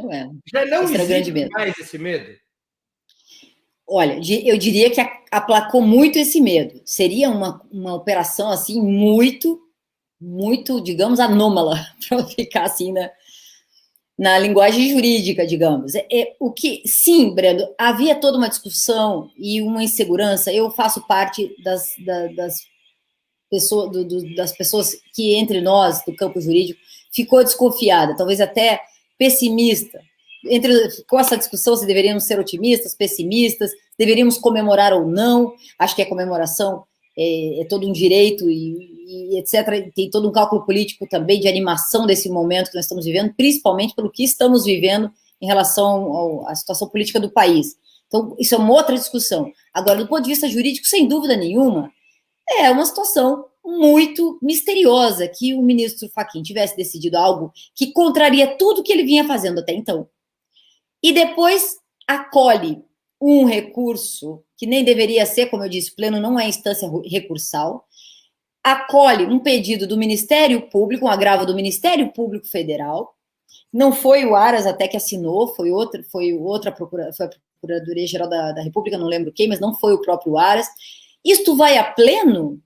Já não existe mais esse medo? Olha, eu diria que aplacou muito esse medo. Seria uma operação, assim, muito, digamos, anômala, para ficar assim na linguagem jurídica, digamos. Sim, Breno, havia toda uma discussão e uma insegurança. Eu faço parte das pessoas que, entre nós, do campo jurídico, ficou desconfiada, talvez até pessimista. Com essa discussão, se deveríamos ser otimistas, pessimistas, deveríamos comemorar ou não. Acho que a comemoração é todo um direito e etc. Tem todo um cálculo político também de animação desse momento que nós estamos vivendo, principalmente pelo que estamos vivendo em relação à situação política do país. Então, isso é uma outra discussão. Agora, do ponto de vista jurídico, sem dúvida nenhuma, é uma situação muito misteriosa, que o ministro Fachin tivesse decidido algo que contraria tudo que ele vinha fazendo até então, e depois acolhe um recurso que nem deveria ser, como eu disse, o pleno não é instância recursal, acolhe um pedido do Ministério Público, um agravo do Ministério Público Federal. Não foi o Aras até que assinou, foi a Procuradoria-Geral da República, não lembro quem, mas não foi o próprio Aras. Isto vai a pleno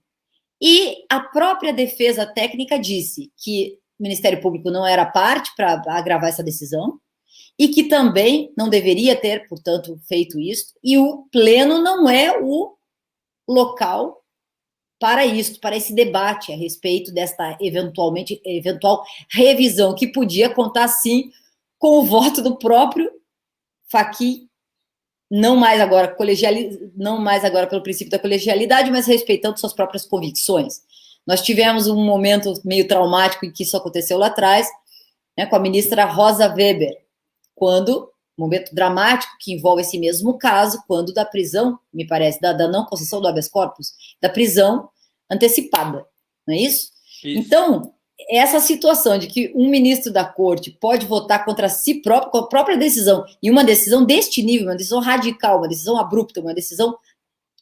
e a própria defesa técnica disse que o Ministério Público não era parte para agravar essa decisão e que também não deveria ter, portanto, feito isso, e o pleno não é o local para isso, para esse debate a respeito desta eventual revisão, que podia contar, sim, com o voto do próprio Fachin, não mais agora pelo princípio da colegialidade, mas respeitando suas próprias convicções. Nós tivemos um momento meio traumático em que isso aconteceu lá atrás, né, com a ministra Rosa Weber, momento dramático que envolve esse mesmo caso, quando da prisão, me parece, da não concessão do habeas corpus, da prisão antecipada, não é isso? Então, essa situação de que um ministro da corte pode votar contra si próprio, com a própria decisão, e uma decisão deste nível, uma decisão radical, uma decisão abrupta, uma decisão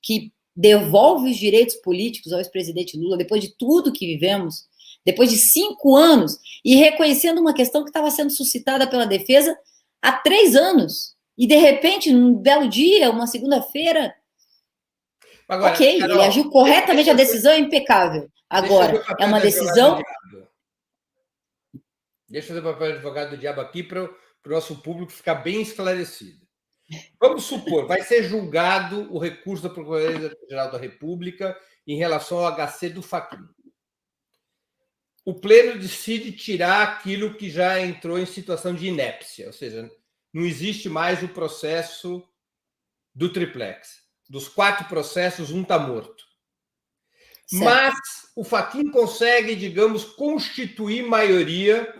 que devolve os direitos políticos ao ex-presidente Lula, depois de tudo que vivemos, depois de 5 anos, e reconhecendo uma questão que estava sendo suscitada pela defesa há 3 anos, e de repente, num belo dia, uma segunda-feira, agora, ok, Carol, ele agiu corretamente, a decisão é impecável. Agora, é uma decisão... Deixa eu fazer o papel de advogado do diabo aqui para o nosso público ficar bem esclarecido. Vamos supor, vai ser julgado o recurso da Procuradoria-Geral da República em relação ao HC do Fachin. O pleno decide tirar aquilo que já entrou em situação de inépcia, ou seja, não existe mais o processo do triplex. Dos 4 processos, um está morto. Certo. Mas o Fachin consegue, digamos, constituir maioria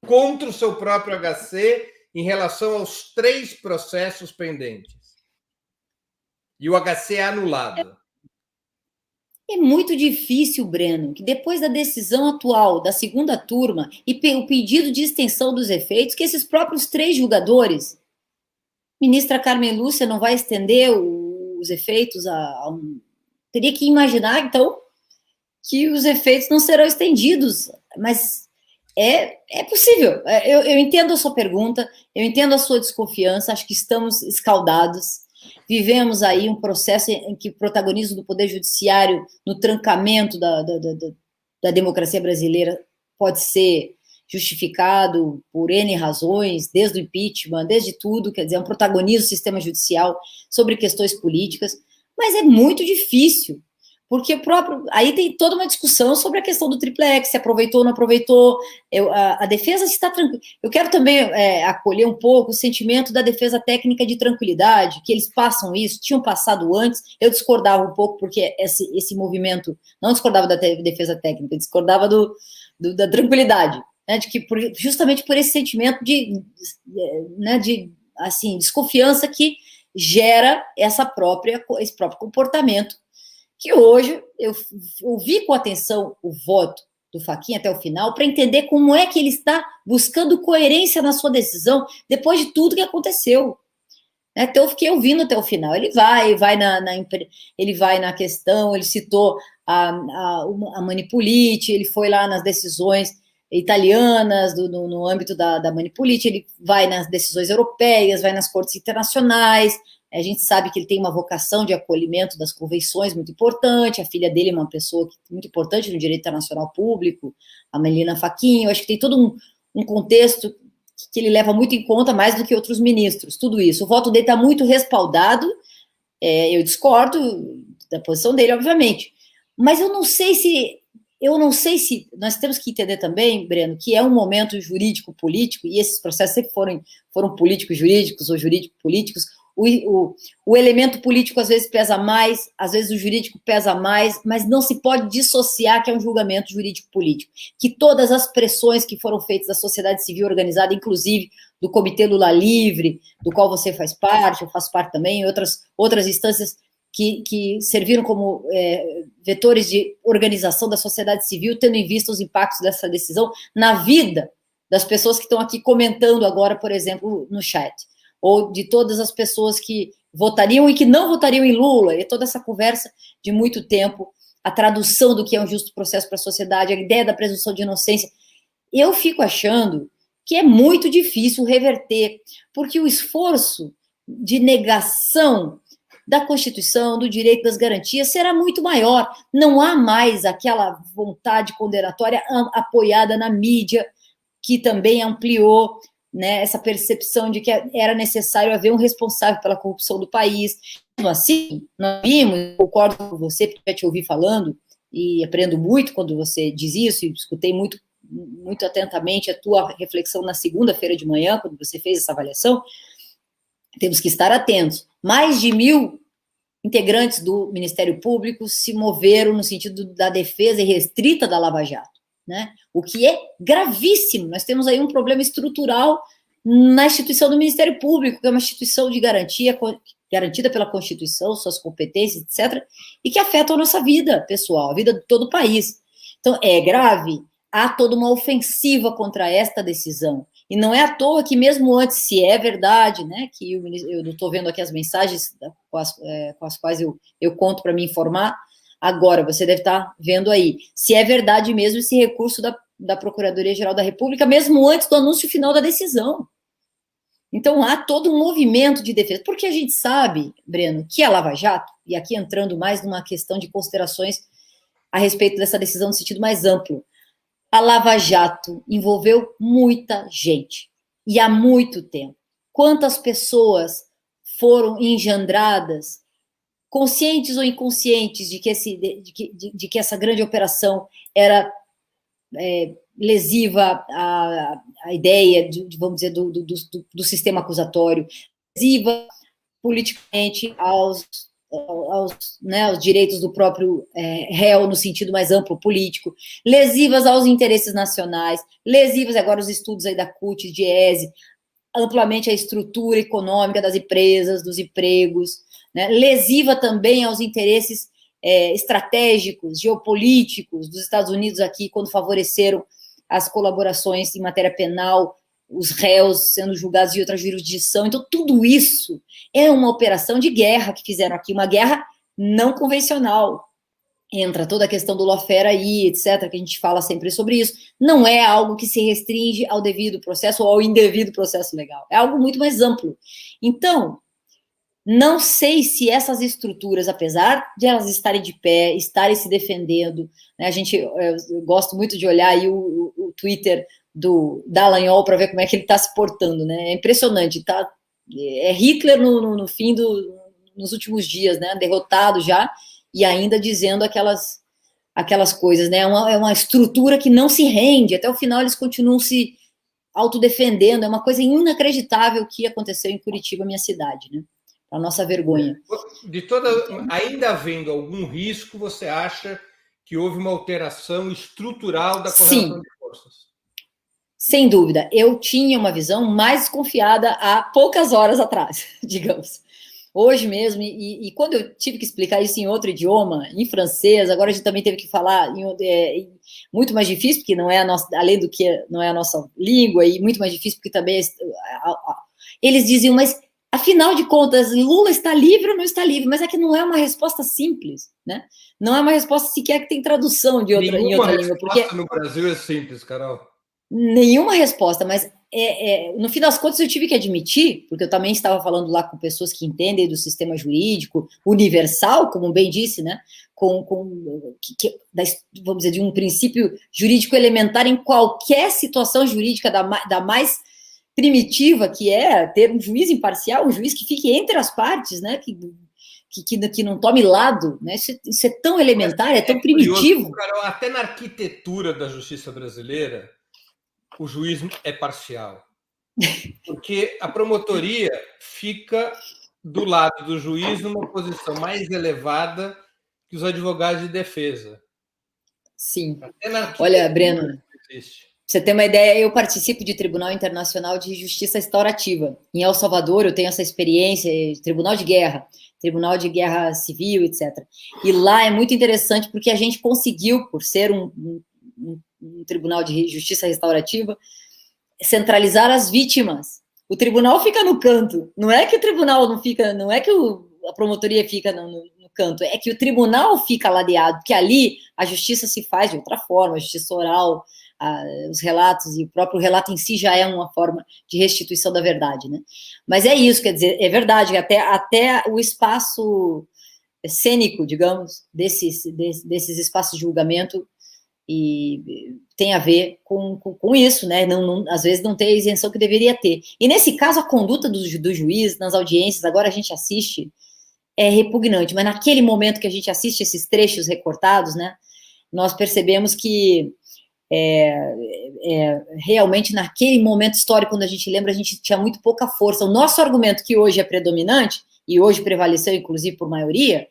contra o seu próprio HC em relação aos 3 processos pendentes. E o HC é anulado. É muito difícil, Breno, que depois da decisão atual da segunda turma e o pedido de extensão dos efeitos, que esses próprios 3 julgadores, ministra Carmen Lúcia não vai estender os efeitos teria que imaginar, então, que os efeitos não serão estendidos, mas é possível. Eu entendo a sua pergunta, eu entendo a sua desconfiança, acho que estamos escaldados, vivemos aí um processo em que o protagonismo do Poder Judiciário no trancamento da democracia brasileira pode ser justificado por N razões, desde o impeachment, desde tudo, quer dizer, é um protagonismo do sistema judicial sobre questões políticas, mas é muito difícil, porque aí tem toda uma discussão sobre a questão do triplex, se aproveitou ou não aproveitou, a defesa está tranquila. Eu quero também acolher um pouco o sentimento da defesa técnica de tranquilidade, que eles passam isso, tinham passado antes, eu discordava um pouco, porque esse movimento, não discordava da defesa técnica, discordava da tranquilidade, né, de que justamente por esse sentimento de desconfiança que gera esse próprio comportamento, que hoje eu ouvi com atenção o voto do Fachin até o final, para entender como é que ele está buscando coerência na sua decisão, depois de tudo que aconteceu. Então, eu fiquei ouvindo até o final. Ele vai na questão, ele citou a Manipulite, ele foi lá nas decisões italianas, no âmbito da Manipulite, ele vai nas decisões europeias, vai nas cortes internacionais. A gente sabe que ele tem uma vocação de acolhimento das convenções muito importante, a filha dele é uma pessoa muito importante no direito internacional público, a Melina Fachin. Eu acho que tem todo um contexto que ele leva muito em conta, mais do que outros ministros, tudo isso. O voto dele está muito respaldado, eu discordo da posição dele, obviamente, mas eu não sei se, nós temos que entender também, Breno, que é um momento jurídico-político, e esses processos sempre foram políticos-jurídicos ou jurídico-políticos. O elemento político às vezes pesa mais, às vezes o jurídico pesa mais, mas não se pode dissociar que é um julgamento jurídico-político, que todas as pressões que foram feitas da sociedade civil organizada, inclusive do Comitê Lula Livre, do qual você faz parte, eu faço parte também, outras instâncias que serviram como vetores de organização da sociedade civil, tendo em vista os impactos dessa decisão na vida das pessoas que estão aqui comentando agora, por exemplo, no chat, ou de todas as pessoas que votariam e que não votariam em Lula, e toda essa conversa de muito tempo, a tradução do que é um justo processo para a sociedade, a ideia da presunção de inocência. Eu fico achando que é muito difícil reverter, porque o esforço de negação da Constituição, do direito das garantias, será muito maior. Não há mais aquela vontade condenatória apoiada na mídia, que também ampliou, né, essa percepção de que era necessário haver um responsável pela corrupção do país. Mesmo assim, nós vimos, concordo com você, porque já te ouvi falando, e aprendo muito quando você diz isso, e escutei muito atentamente a tua reflexão na segunda-feira de manhã, quando você fez essa avaliação. Temos que estar atentos. Mais de 1.000 integrantes do Ministério Público se moveram no sentido da defesa irrestrita da Lava Jato, né? O que é gravíssimo. Nós temos aí um problema estrutural na instituição do Ministério Público, que é uma instituição de garantia, garantida pela Constituição, suas competências, etc., e que afeta a nossa vida pessoal, a vida de todo o país. Então, é grave. Há toda uma ofensiva contra esta decisão. E não é à toa que, mesmo antes, se é verdade, né, que eu estou vendo aqui as mensagens com as quais eu conto para me informar, agora você deve estar vendo aí, se é verdade mesmo esse recurso da Procuradoria-Geral da República, mesmo antes do anúncio final da decisão. Então, há todo um movimento de defesa, porque a gente sabe, Breno, que a Lava Jato, e aqui entrando mais numa questão de considerações a respeito dessa decisão no sentido mais amplo, a Lava Jato envolveu muita gente, e há muito tempo. Quantas pessoas foram engendradas, conscientes ou inconscientes, de que essa grande operação era lesiva à ideia, vamos dizer, do sistema acusatório, lesiva politicamente aos direitos do próprio réu, no sentido mais amplo político, lesivas aos interesses nacionais, lesivas, agora os estudos aí da CUT, de ESE, amplamente a estrutura econômica das empresas, dos empregos, né? Lesiva também aos interesses estratégicos, geopolíticos dos Estados Unidos aqui, quando favoreceram as colaborações em matéria penal, os réus sendo julgados de outra jurisdição. Então, tudo isso é uma operação de guerra que fizeram aqui, uma guerra não convencional. Entra toda a questão do lawfare aí, etc., que a gente fala sempre sobre isso. Não é algo que se restringe ao devido processo ou ao indevido processo legal. É algo muito mais amplo. Então, não sei se essas estruturas, apesar de elas estarem de pé, estarem se defendendo, né, eu gosto muito de olhar aí o Twitter do Dallagnol para ver como é que ele está se portando, né? É impressionante, tá? É Hitler no fim nos últimos dias, né? Derrotado já e ainda dizendo aquelas coisas, né? É uma estrutura que não se rende, até o final eles continuam se autodefendendo. É uma coisa inacreditável que aconteceu em Curitiba, minha cidade, né? A nossa vergonha. Ainda havendo algum risco, você acha que houve uma alteração estrutural da correlação de forças? Sem dúvida. Eu tinha uma visão mais desconfiada há poucas horas atrás, digamos. Hoje mesmo, e quando eu tive que explicar isso em outro idioma, em francês, agora a gente também teve que falar muito mais difícil, porque não é a nossa, além do que não é a nossa língua, e muito mais difícil porque também eles diziam, mas afinal de contas, Lula está livre ou não está livre? Mas é que não é uma resposta simples, né? Não é uma resposta sequer que tem tradução em outra língua. Porque no Brasil é simples, Carol. Nenhuma resposta, mas no fim das contas eu tive que admitir, porque eu também estava falando lá com pessoas que entendem do sistema jurídico universal, como bem disse, né? Vamos dizer, de um princípio jurídico elementar em qualquer situação jurídica da mais primitiva, que é ter um juiz imparcial, um juiz que fique entre as partes, né? Que não tome lado, né? Isso é tão elementar, é tão primitivo. Curioso, Carol, até na arquitetura da justiça brasileira, o juiz é parcial. Porque a promotoria fica do lado do juiz numa posição mais elevada que os advogados de defesa. Sim. Olha, Breno, você tem uma ideia, eu participo de Tribunal Internacional de Justiça Restaurativa. Em El Salvador, eu tenho essa experiência, Tribunal de Guerra, Tribunal de Guerra Civil, etc. E lá é muito interessante porque a gente conseguiu, por ser um tribunal de justiça restaurativa, centralizar as vítimas. O tribunal fica no canto. Não é que o tribunal não fica, não é que a promotoria fica no canto, é que o tribunal fica ladeado, porque ali a justiça se faz de outra forma, a justiça oral, os relatos, e o próprio relato em si já é uma forma de restituição da verdade, né? Mas é isso, quer dizer, é verdade, até o espaço cênico, digamos, desses espaços de julgamento, e tem a ver com isso, né? Às vezes não tem a isenção que deveria ter. E nesse caso, a conduta do juiz nas audiências, agora a gente assiste, é repugnante, mas naquele momento que a gente assiste esses trechos recortados, né, nós percebemos que realmente naquele momento histórico, quando a gente lembra, a gente tinha muito pouca força. O nosso argumento, que hoje é predominante, e hoje prevaleceu, inclusive, por maioria,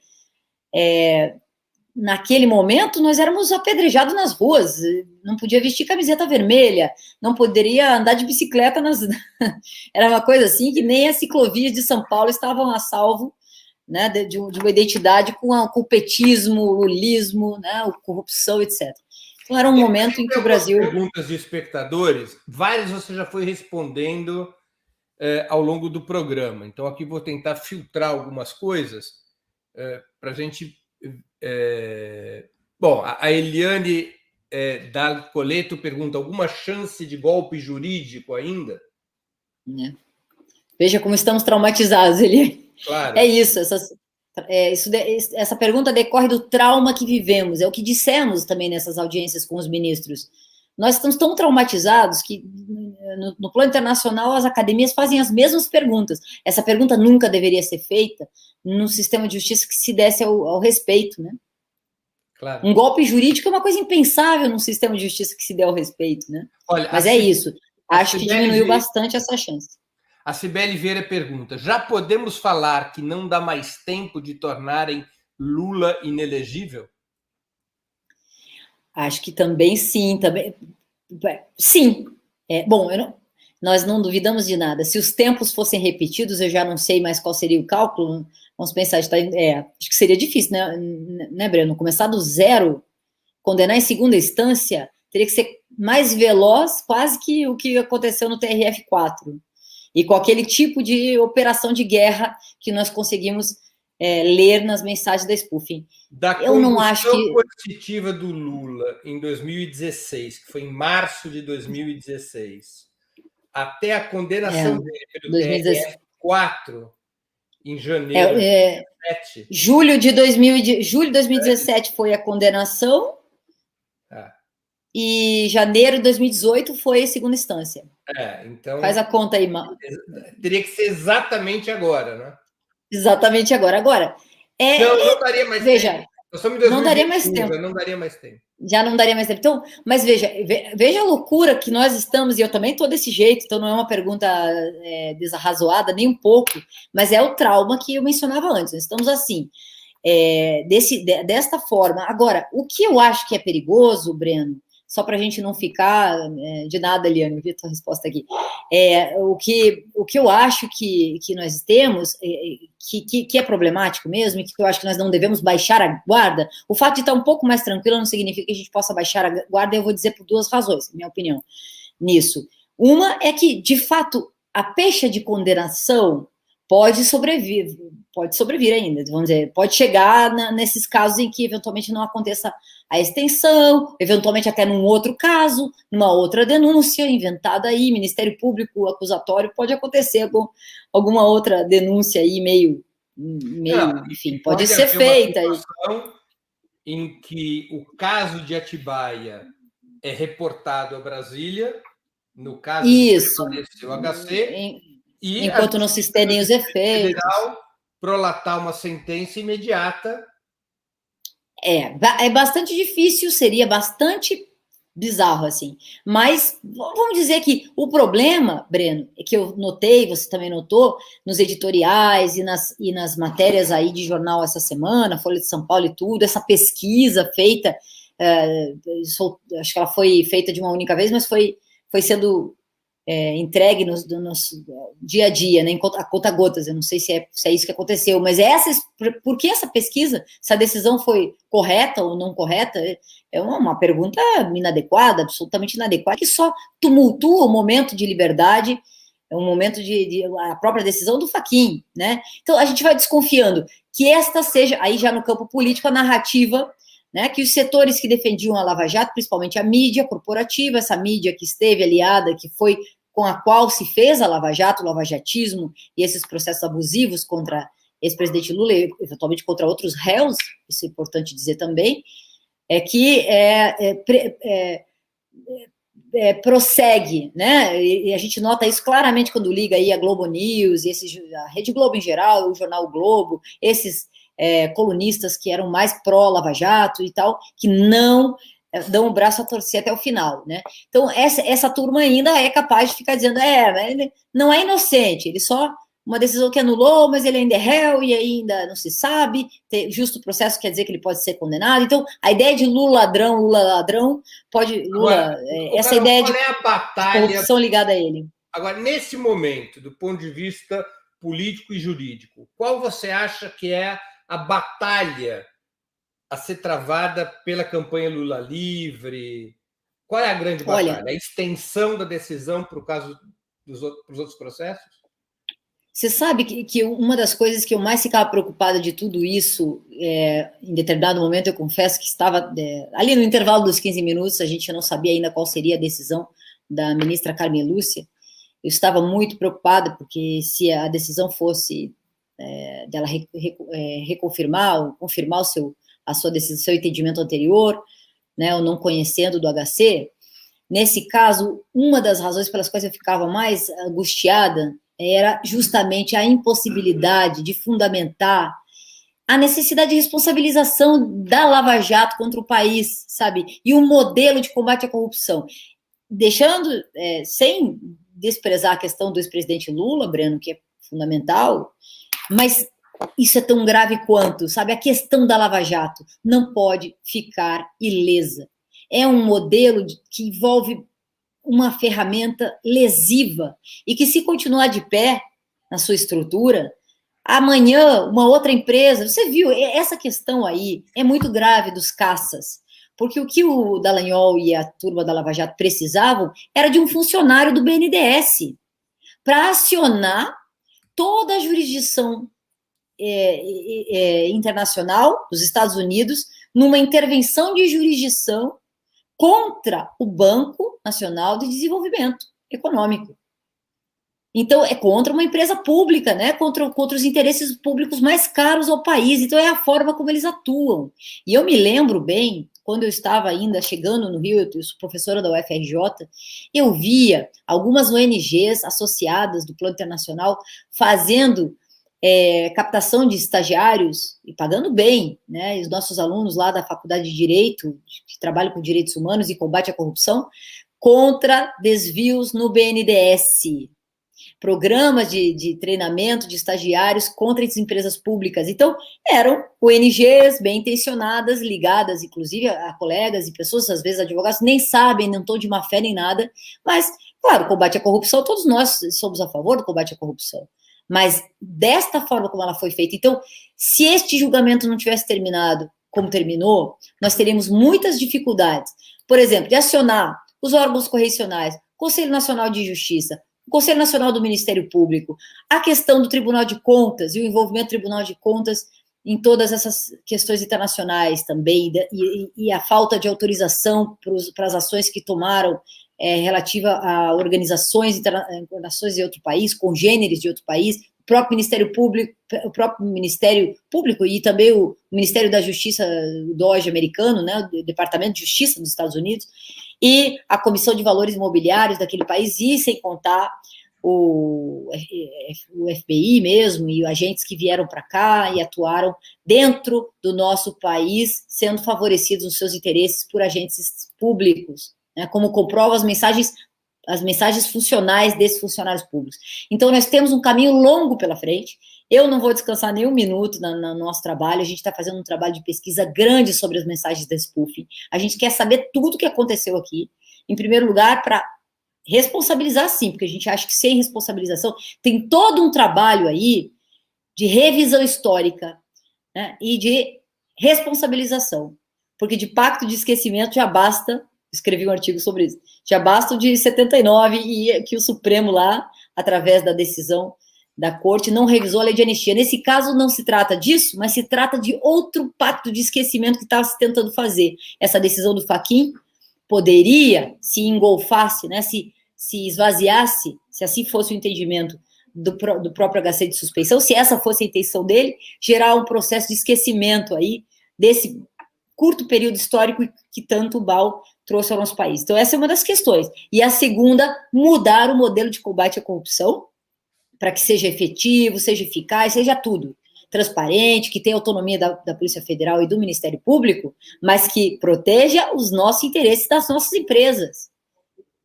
naquele momento nós éramos apedrejados nas ruas, não podia vestir camiseta vermelha, não poderia andar de bicicleta era uma coisa assim que nem as ciclovias de São Paulo estavam a salvo, né, de uma identidade com o petismo, o lulismo, né, a corrupção, etc. Então era um momento em que o Brasil... Perguntas de espectadores, várias você já foi respondendo ao longo do programa, então aqui vou tentar filtrar algumas coisas para a gente... Bom, a Eliane Dalcoleto pergunta: alguma chance de golpe jurídico ainda? Veja como estamos traumatizados, Eliane. Claro. É isso, essa pergunta decorre do trauma que vivemos, é o que dissemos também nessas audiências com os ministros. Nós estamos tão traumatizados que, no plano internacional, as academias fazem as mesmas perguntas. Essa pergunta nunca deveria ser feita num sistema de justiça que se desse ao respeito, né? Claro. Um golpe jurídico é uma coisa impensável num sistema de justiça que se dê ao respeito, né? Olha, mas é isso. Acho que diminuiu bastante essa chance. A Cibele Vieira pergunta: já podemos falar que não dá mais tempo de tornarem Lula inelegível? Acho que também sim, sim. Bom, nós não duvidamos de nada. Se os tempos fossem repetidos, eu já não sei mais qual seria o cálculo. Vamos pensar, acho que seria difícil, né, Breno? Começar do zero, condenar em segunda instância, teria que ser mais veloz, quase que o que aconteceu no TRF4. E com aquele tipo de operação de guerra que nós conseguimos ler nas mensagens da spoofing. Eu não acho que... Da coercitiva do Lula em 2016, que foi em março de 2016, até a condenação dele pelo TRF4 em janeiro de 2017. Julho de 2017 foi a condenação. E janeiro de 2018 foi a segunda instância. Então... Faz a conta aí, teria que ser exatamente agora, né? Exatamente agora. Agora, não daria mais tempo. Não daria mais tempo. Não daria mais tempo. Já não daria mais tempo. Então, mas veja a loucura que nós estamos, e eu também estou desse jeito, então não é uma pergunta desarrazoada, nem um pouco, mas é o trauma que eu mencionava antes. Nós estamos assim, desta forma. Agora, o que eu acho que é perigoso, Breno, só para a gente não ficar de nada, Eliane, eu vi a tua resposta aqui. O que eu acho que nós temos, que é problemático mesmo, e que eu acho que nós não devemos baixar a guarda, o fato de estar um pouco mais tranquilo não significa que a gente possa baixar a guarda, e eu vou dizer por duas razões, minha opinião, nisso. Uma é que, de fato, a pecha de condenação pode sobrevir ainda, vamos dizer, pode chegar nesses casos em que eventualmente não aconteça a extensão, eventualmente até num outro caso, numa outra denúncia inventada aí, Ministério Público acusatório, pode acontecer alguma outra denúncia aí meio enfim, pode ser feita. Uma situação em que o caso de Atibaia é reportado a Brasília, no caso do HC, e enquanto não se estendem os efeitos. Federal prolatar uma sentença imediata. É bastante difícil, seria bastante bizarro, assim. Mas vamos dizer que o problema, Breno, é que eu notei, você também notou, nos editoriais e nas matérias aí de jornal essa semana, Folha de São Paulo e tudo, essa pesquisa feita, acho que ela foi feita de uma única vez, mas foi sendo entregue dia a dia, né, a conta-gotas. Eu não sei se é isso que aconteceu, mas por que essa pesquisa, se a decisão foi correta ou não correta, é uma pergunta inadequada, absolutamente inadequada, que só tumultua o momento de liberdade, é um momento a própria decisão do Fachin, né? Então, a gente vai desconfiando que esta seja, aí já no campo político, a narrativa, né, que os setores que defendiam a Lava Jato, principalmente a mídia corporativa, essa mídia que esteve aliada, que foi com a qual se fez a Lava Jato, o lavajatismo e esses processos abusivos contra ex-presidente Lula e, eventualmente, contra outros réus, isso é importante dizer também, é que prossegue, né? E a gente nota isso claramente quando liga aí a Globo News, a Rede Globo em geral, o jornal Globo, esses colunistas que eram mais pró-Lava Jato e tal, que não dão o braço a torcer até o final, né? Então, essa turma ainda é capaz de ficar dizendo, ele não é inocente, ele só uma decisão que anulou, mas ele ainda é réu e ainda não se sabe, justo processo quer dizer que ele pode ser condenado. Então, a ideia de Lula ladrão, Agora, essa ideia qual é a batalha, corrupção ligada a ele. Agora, nesse momento, do ponto de vista político e jurídico, qual você acha que é a batalha a ser travada pela campanha Lula livre? Qual é a grande batalha? Olha, a extensão da decisão para o caso dos outros processos? Você sabe que uma das coisas que eu mais ficava preocupada de tudo isso, em determinado momento, eu confesso que estava ali no intervalo dos 15 minutos, a gente não sabia ainda qual seria a decisão da ministra Carmen Lúcia. Eu estava muito preocupada, porque se a decisão fosse dela reconfirmar ou confirmar a sua decisão, seu entendimento anterior, né, ou não conhecendo do HC, nesse caso, uma das razões pelas quais eu ficava mais angustiada era justamente a impossibilidade de fundamentar a necessidade de responsabilização da Lava Jato contra o país, sabe? E um modelo de combate à corrupção. Deixando, sem desprezar a questão do ex-presidente Lula, Breno, que é fundamental, mas isso é tão grave quanto, sabe? A questão da Lava Jato não pode ficar ilesa. É um modelo que envolve uma ferramenta lesiva e que, se continuar de pé na sua estrutura, amanhã uma outra empresa, você viu, essa questão aí é muito grave dos caças, porque o que o Dallagnol e a turma da Lava Jato precisavam era de um funcionário do BNDES para acionar toda a jurisdição internacional dos Estados Unidos numa intervenção de jurisdição contra o Banco Nacional de Desenvolvimento Econômico. Então, é contra uma empresa pública, né? Contra os interesses públicos mais caros ao país. Então, é a forma como eles atuam. E eu me lembro bem, quando eu estava ainda chegando no Rio, eu sou professora da UFRJ, eu via algumas ONGs associadas do Plano Internacional fazendo captação de estagiários e pagando bem, né? Os nossos alunos lá da Faculdade de Direito, que trabalham com direitos humanos e combate à corrupção, contra desvios no BNDES, programas de treinamento de estagiários contra as empresas públicas. Então, eram ONGs bem intencionadas, ligadas, inclusive, a colegas e pessoas, às vezes advogados, nem sabem, não estão de má fé nem nada, mas, claro, combate à corrupção, todos nós somos a favor do combate à corrupção. Mas desta forma como ela foi feita. Então, se este julgamento não tivesse terminado como terminou, nós teríamos muitas dificuldades. Por exemplo, de acionar os órgãos correcionais, Conselho Nacional de Justiça, o Conselho Nacional do Ministério Público, a questão do Tribunal de Contas e o envolvimento do Tribunal de Contas em todas essas questões internacionais também, e a falta de autorização para as ações que tomaram relativa a organizações de outro país, congêneres de outro país, o próprio Ministério Público e também o Ministério da Justiça, o DOJ americano, né, o Departamento de Justiça dos Estados Unidos, e a Comissão de Valores Imobiliários daquele país, e sem contar o FBI mesmo, e agentes que vieram para cá e atuaram dentro do nosso país, sendo favorecidos nos seus interesses por agentes públicos, né, como comprova as mensagens funcionais desses funcionários públicos. Então, nós temos um caminho longo pela frente. Eu não vou descansar nem um minuto no nosso trabalho. A gente está fazendo um trabalho de pesquisa grande sobre as mensagens da spoofing. A gente quer saber tudo o que aconteceu aqui. Em primeiro lugar, para responsabilizar sim, porque a gente acha que sem responsabilização tem todo um trabalho aí de revisão histórica, né, e de responsabilização, porque de pacto de esquecimento já basta, escrevi um artigo sobre isso, já basta o de 79 e que o Supremo lá, através da decisão da Corte, não revisou a lei de anistia. Nesse caso, não se trata disso, mas se trata de outro pacto de esquecimento que estava se tentando fazer. Essa decisão do Fachin poderia, se engolfasse, né, se esvaziasse, se assim fosse o entendimento do próprio HC de suspeição, se essa fosse a intenção dele, gerar um processo de esquecimento aí desse curto período histórico que tanto o BAL trouxe ao nosso país. Então, essa é uma das questões. E a segunda, mudar o modelo de combate à corrupção para que seja efetivo, seja eficaz, seja tudo. Transparente, que tenha autonomia da Polícia Federal e do Ministério Público, mas que proteja os nossos interesses das nossas empresas.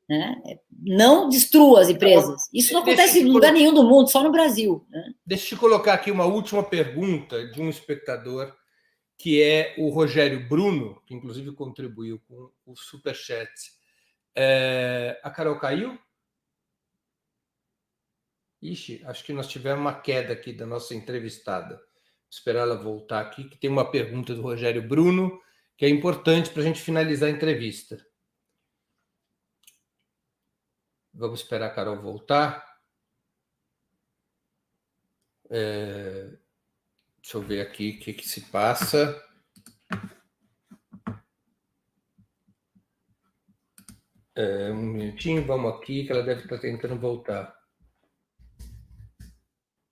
Né? Não destrua as empresas. Isso não acontece em lugar nenhum do mundo, só no Brasil. Né? Deixa eu colocar aqui uma última pergunta de um espectador, que é o Rogério Bruno, que inclusive contribuiu com o Superchat. A Carol caiu? Ixi, acho que nós tivemos uma queda aqui da nossa entrevistada. Vou esperar ela voltar aqui, que tem uma pergunta do Rogério Bruno, que é importante para a gente finalizar a entrevista. Vamos esperar a Carol voltar. Deixa eu ver aqui o que se passa. Um minutinho, vamos aqui, que ela deve estar tentando voltar.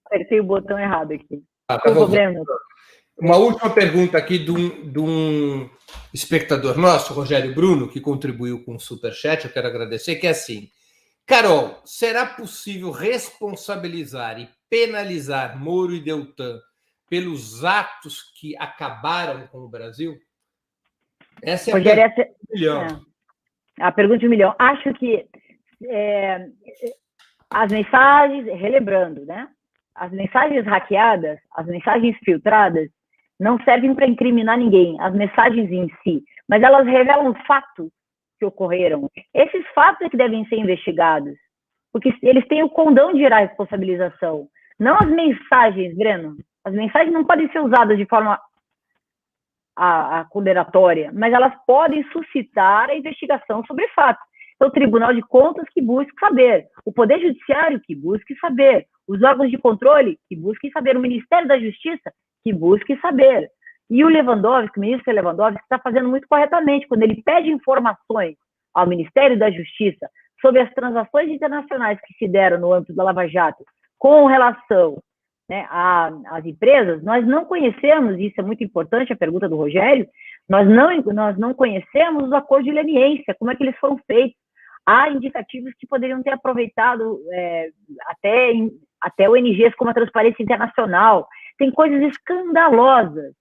Apertei o botão errado aqui. Tá uma última pergunta aqui de um espectador nosso, Rogério Bruno, que contribuiu com o Superchat, eu quero agradecer, que é assim: Carol, será possível responsabilizar e penalizar Moro e Deltan pelos atos que acabaram com o Brasil? Essa é Rogério, a pergunta de 1 milhão. A pergunta de 1 milhão. Acho que as mensagens, relembrando, né? As mensagens hackeadas, as mensagens filtradas, não servem para incriminar ninguém, as mensagens em si, mas elas revelam fatos que ocorreram. Esses fatos é que devem ser investigados, porque eles têm o condão de gerar responsabilização. Não as mensagens, Breno. As mensagens não podem ser usadas de forma condenatória, mas elas podem suscitar a investigação sobre fatos. É o Tribunal de Contas que busca saber, o Poder Judiciário que busca saber, os órgãos de controle que busquem saber, o Ministério da Justiça que busque saber. E o Lewandowski, o ministro Lewandowski, está fazendo muito corretamente, quando ele pede informações ao Ministério da Justiça sobre as transações internacionais que se deram no âmbito da Lava Jato com relação, né, às empresas. Nós não conhecemos, isso é muito importante, a pergunta do Rogério, nós não conhecemos os acordos de leniência, como é que eles foram feitos. Há indicativos que poderiam ter aproveitado até ONGs como a Transparência Internacional. Tem coisas escandalosas,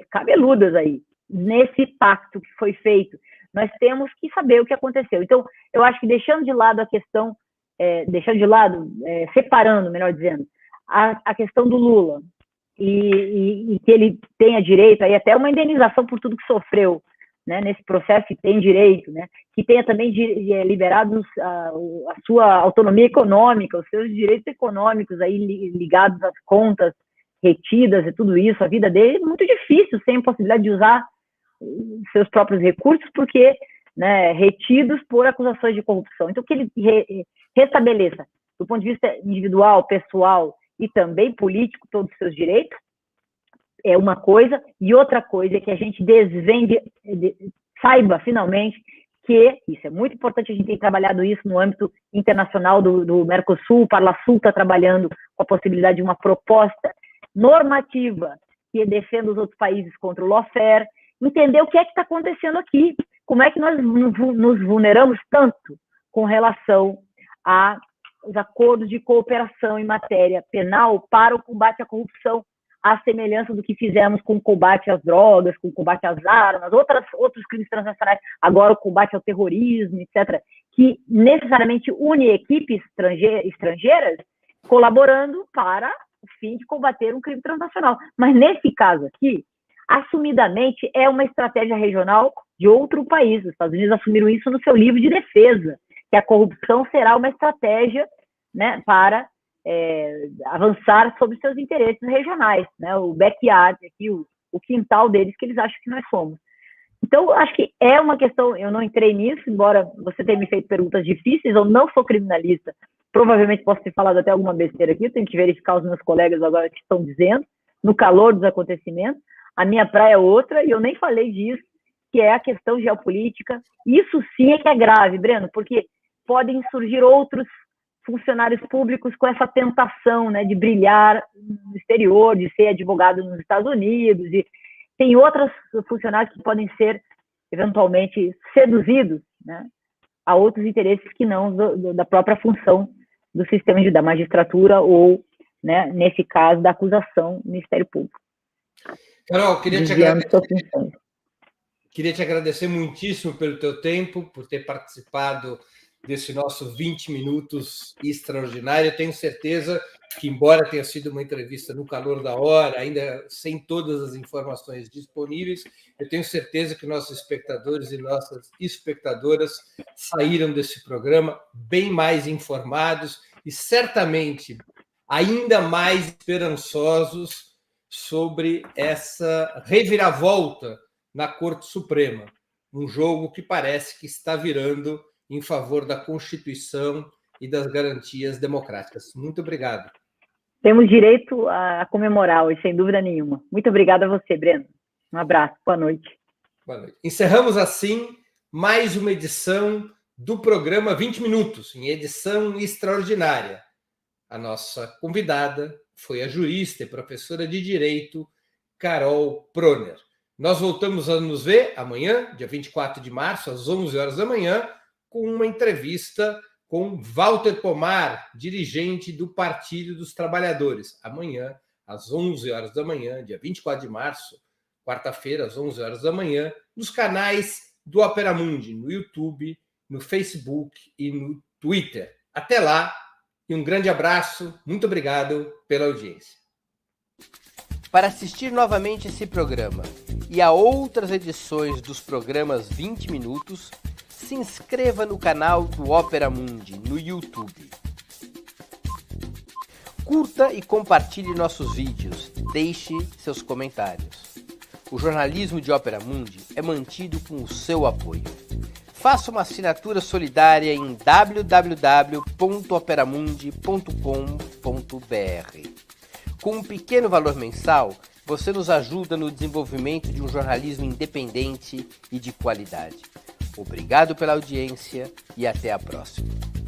cabeludas aí, nesse pacto que foi feito. Nós temos que saber o que aconteceu. Então, eu acho que deixando de lado a questão, separando, melhor dizendo, a questão do Lula, e que ele tenha direito aí até uma indenização por tudo que sofreu, né, nesse processo, que tem direito, né, que tenha também liberados a sua autonomia econômica, os seus direitos econômicos aí ligados às contas retidas e tudo isso. A vida dele é muito difícil sem a possibilidade de usar seus próprios recursos, porque, né, retidos por acusações de corrupção. Então, que ele restabeleça, do ponto de vista individual, pessoal e também político, todos os seus direitos, é uma coisa, e outra coisa é que a gente saiba finalmente que, isso é muito importante, a gente tem trabalhado isso no âmbito internacional do Mercosul, o Parlasul está trabalhando com a possibilidade de uma proposta normativa que defenda os outros países contra o lawfare, entender o que é que está acontecendo aqui, como é que nós nos vulneramos tanto com relação aos acordos de cooperação em matéria penal para o combate à corrupção, à semelhança do que fizemos com o combate às drogas, com o combate às armas, outros crimes transnacionais, agora o combate ao terrorismo, etc., que necessariamente une equipes estrangeiras colaborando para o fim de combater um crime transnacional. Mas nesse caso aqui, assumidamente, é uma estratégia regional de outro país. Os Estados Unidos assumiram isso no seu livro de defesa. que a corrupção será uma estratégia, né, para avançar sobre seus interesses regionais, né, o backyard, aqui, o quintal deles que eles acham que nós somos. Então, acho que é uma questão, eu não entrei nisso, embora você tenha me feito perguntas difíceis, eu não sou criminalista, provavelmente posso ter falado até alguma besteira aqui, eu tenho que verificar os meus colegas agora que estão dizendo, no calor dos acontecimentos, a minha praia é outra, e eu nem falei disso, que é a questão geopolítica. Isso sim é que é grave, Breno, porque podem surgir outros funcionários públicos com essa tentação, né, de brilhar no exterior, de ser advogado nos Estados Unidos, e tem outros funcionários que podem ser, eventualmente, seduzidos, né, a outros interesses que não da própria função do sistema da magistratura ou, né, nesse caso, da acusação do Ministério Público. Carol, queria te agradecer muitíssimo pelo teu tempo, por ter participado desse nosso 20 minutos extraordinário. Eu tenho certeza que, embora tenha sido uma entrevista no calor da hora, ainda sem todas as informações disponíveis, eu tenho certeza que nossos espectadores e nossas espectadoras saíram desse programa bem mais informados e certamente ainda mais esperançosos sobre essa reviravolta na Corte Suprema, um jogo que parece que está virando em favor da Constituição e das garantias democráticas. Muito obrigado. Temos direito a comemorar hoje, sem dúvida nenhuma. Muito obrigada a você, Breno. Um abraço, boa noite. Boa noite. Encerramos assim mais uma edição do programa 20 Minutos, em edição extraordinária. A nossa convidada foi a jurista e professora de Direito, Carol Proner. Nós voltamos a nos ver amanhã, dia 24 de março, às 11 horas da manhã, com uma entrevista com Walter Pomar, dirigente do Partido dos Trabalhadores. Amanhã, às 11 horas da manhã, dia 24 de março, quarta-feira, às 11 horas da manhã, nos canais do Opera Mundi, no YouTube, no Facebook e no Twitter. Até lá e um grande abraço. Muito obrigado pela audiência. Para assistir novamente esse programa e a outras edições dos programas 20 Minutos, se inscreva no canal do Opera Mundi no YouTube. Curta e compartilhe nossos vídeos. Deixe seus comentários. O jornalismo de Opera Mundi é mantido com o seu apoio. Faça uma assinatura solidária em www.operamundi.com.br. Com um pequeno valor mensal, você nos ajuda no desenvolvimento de um jornalismo independente e de qualidade. Obrigado pela audiência e até a próxima.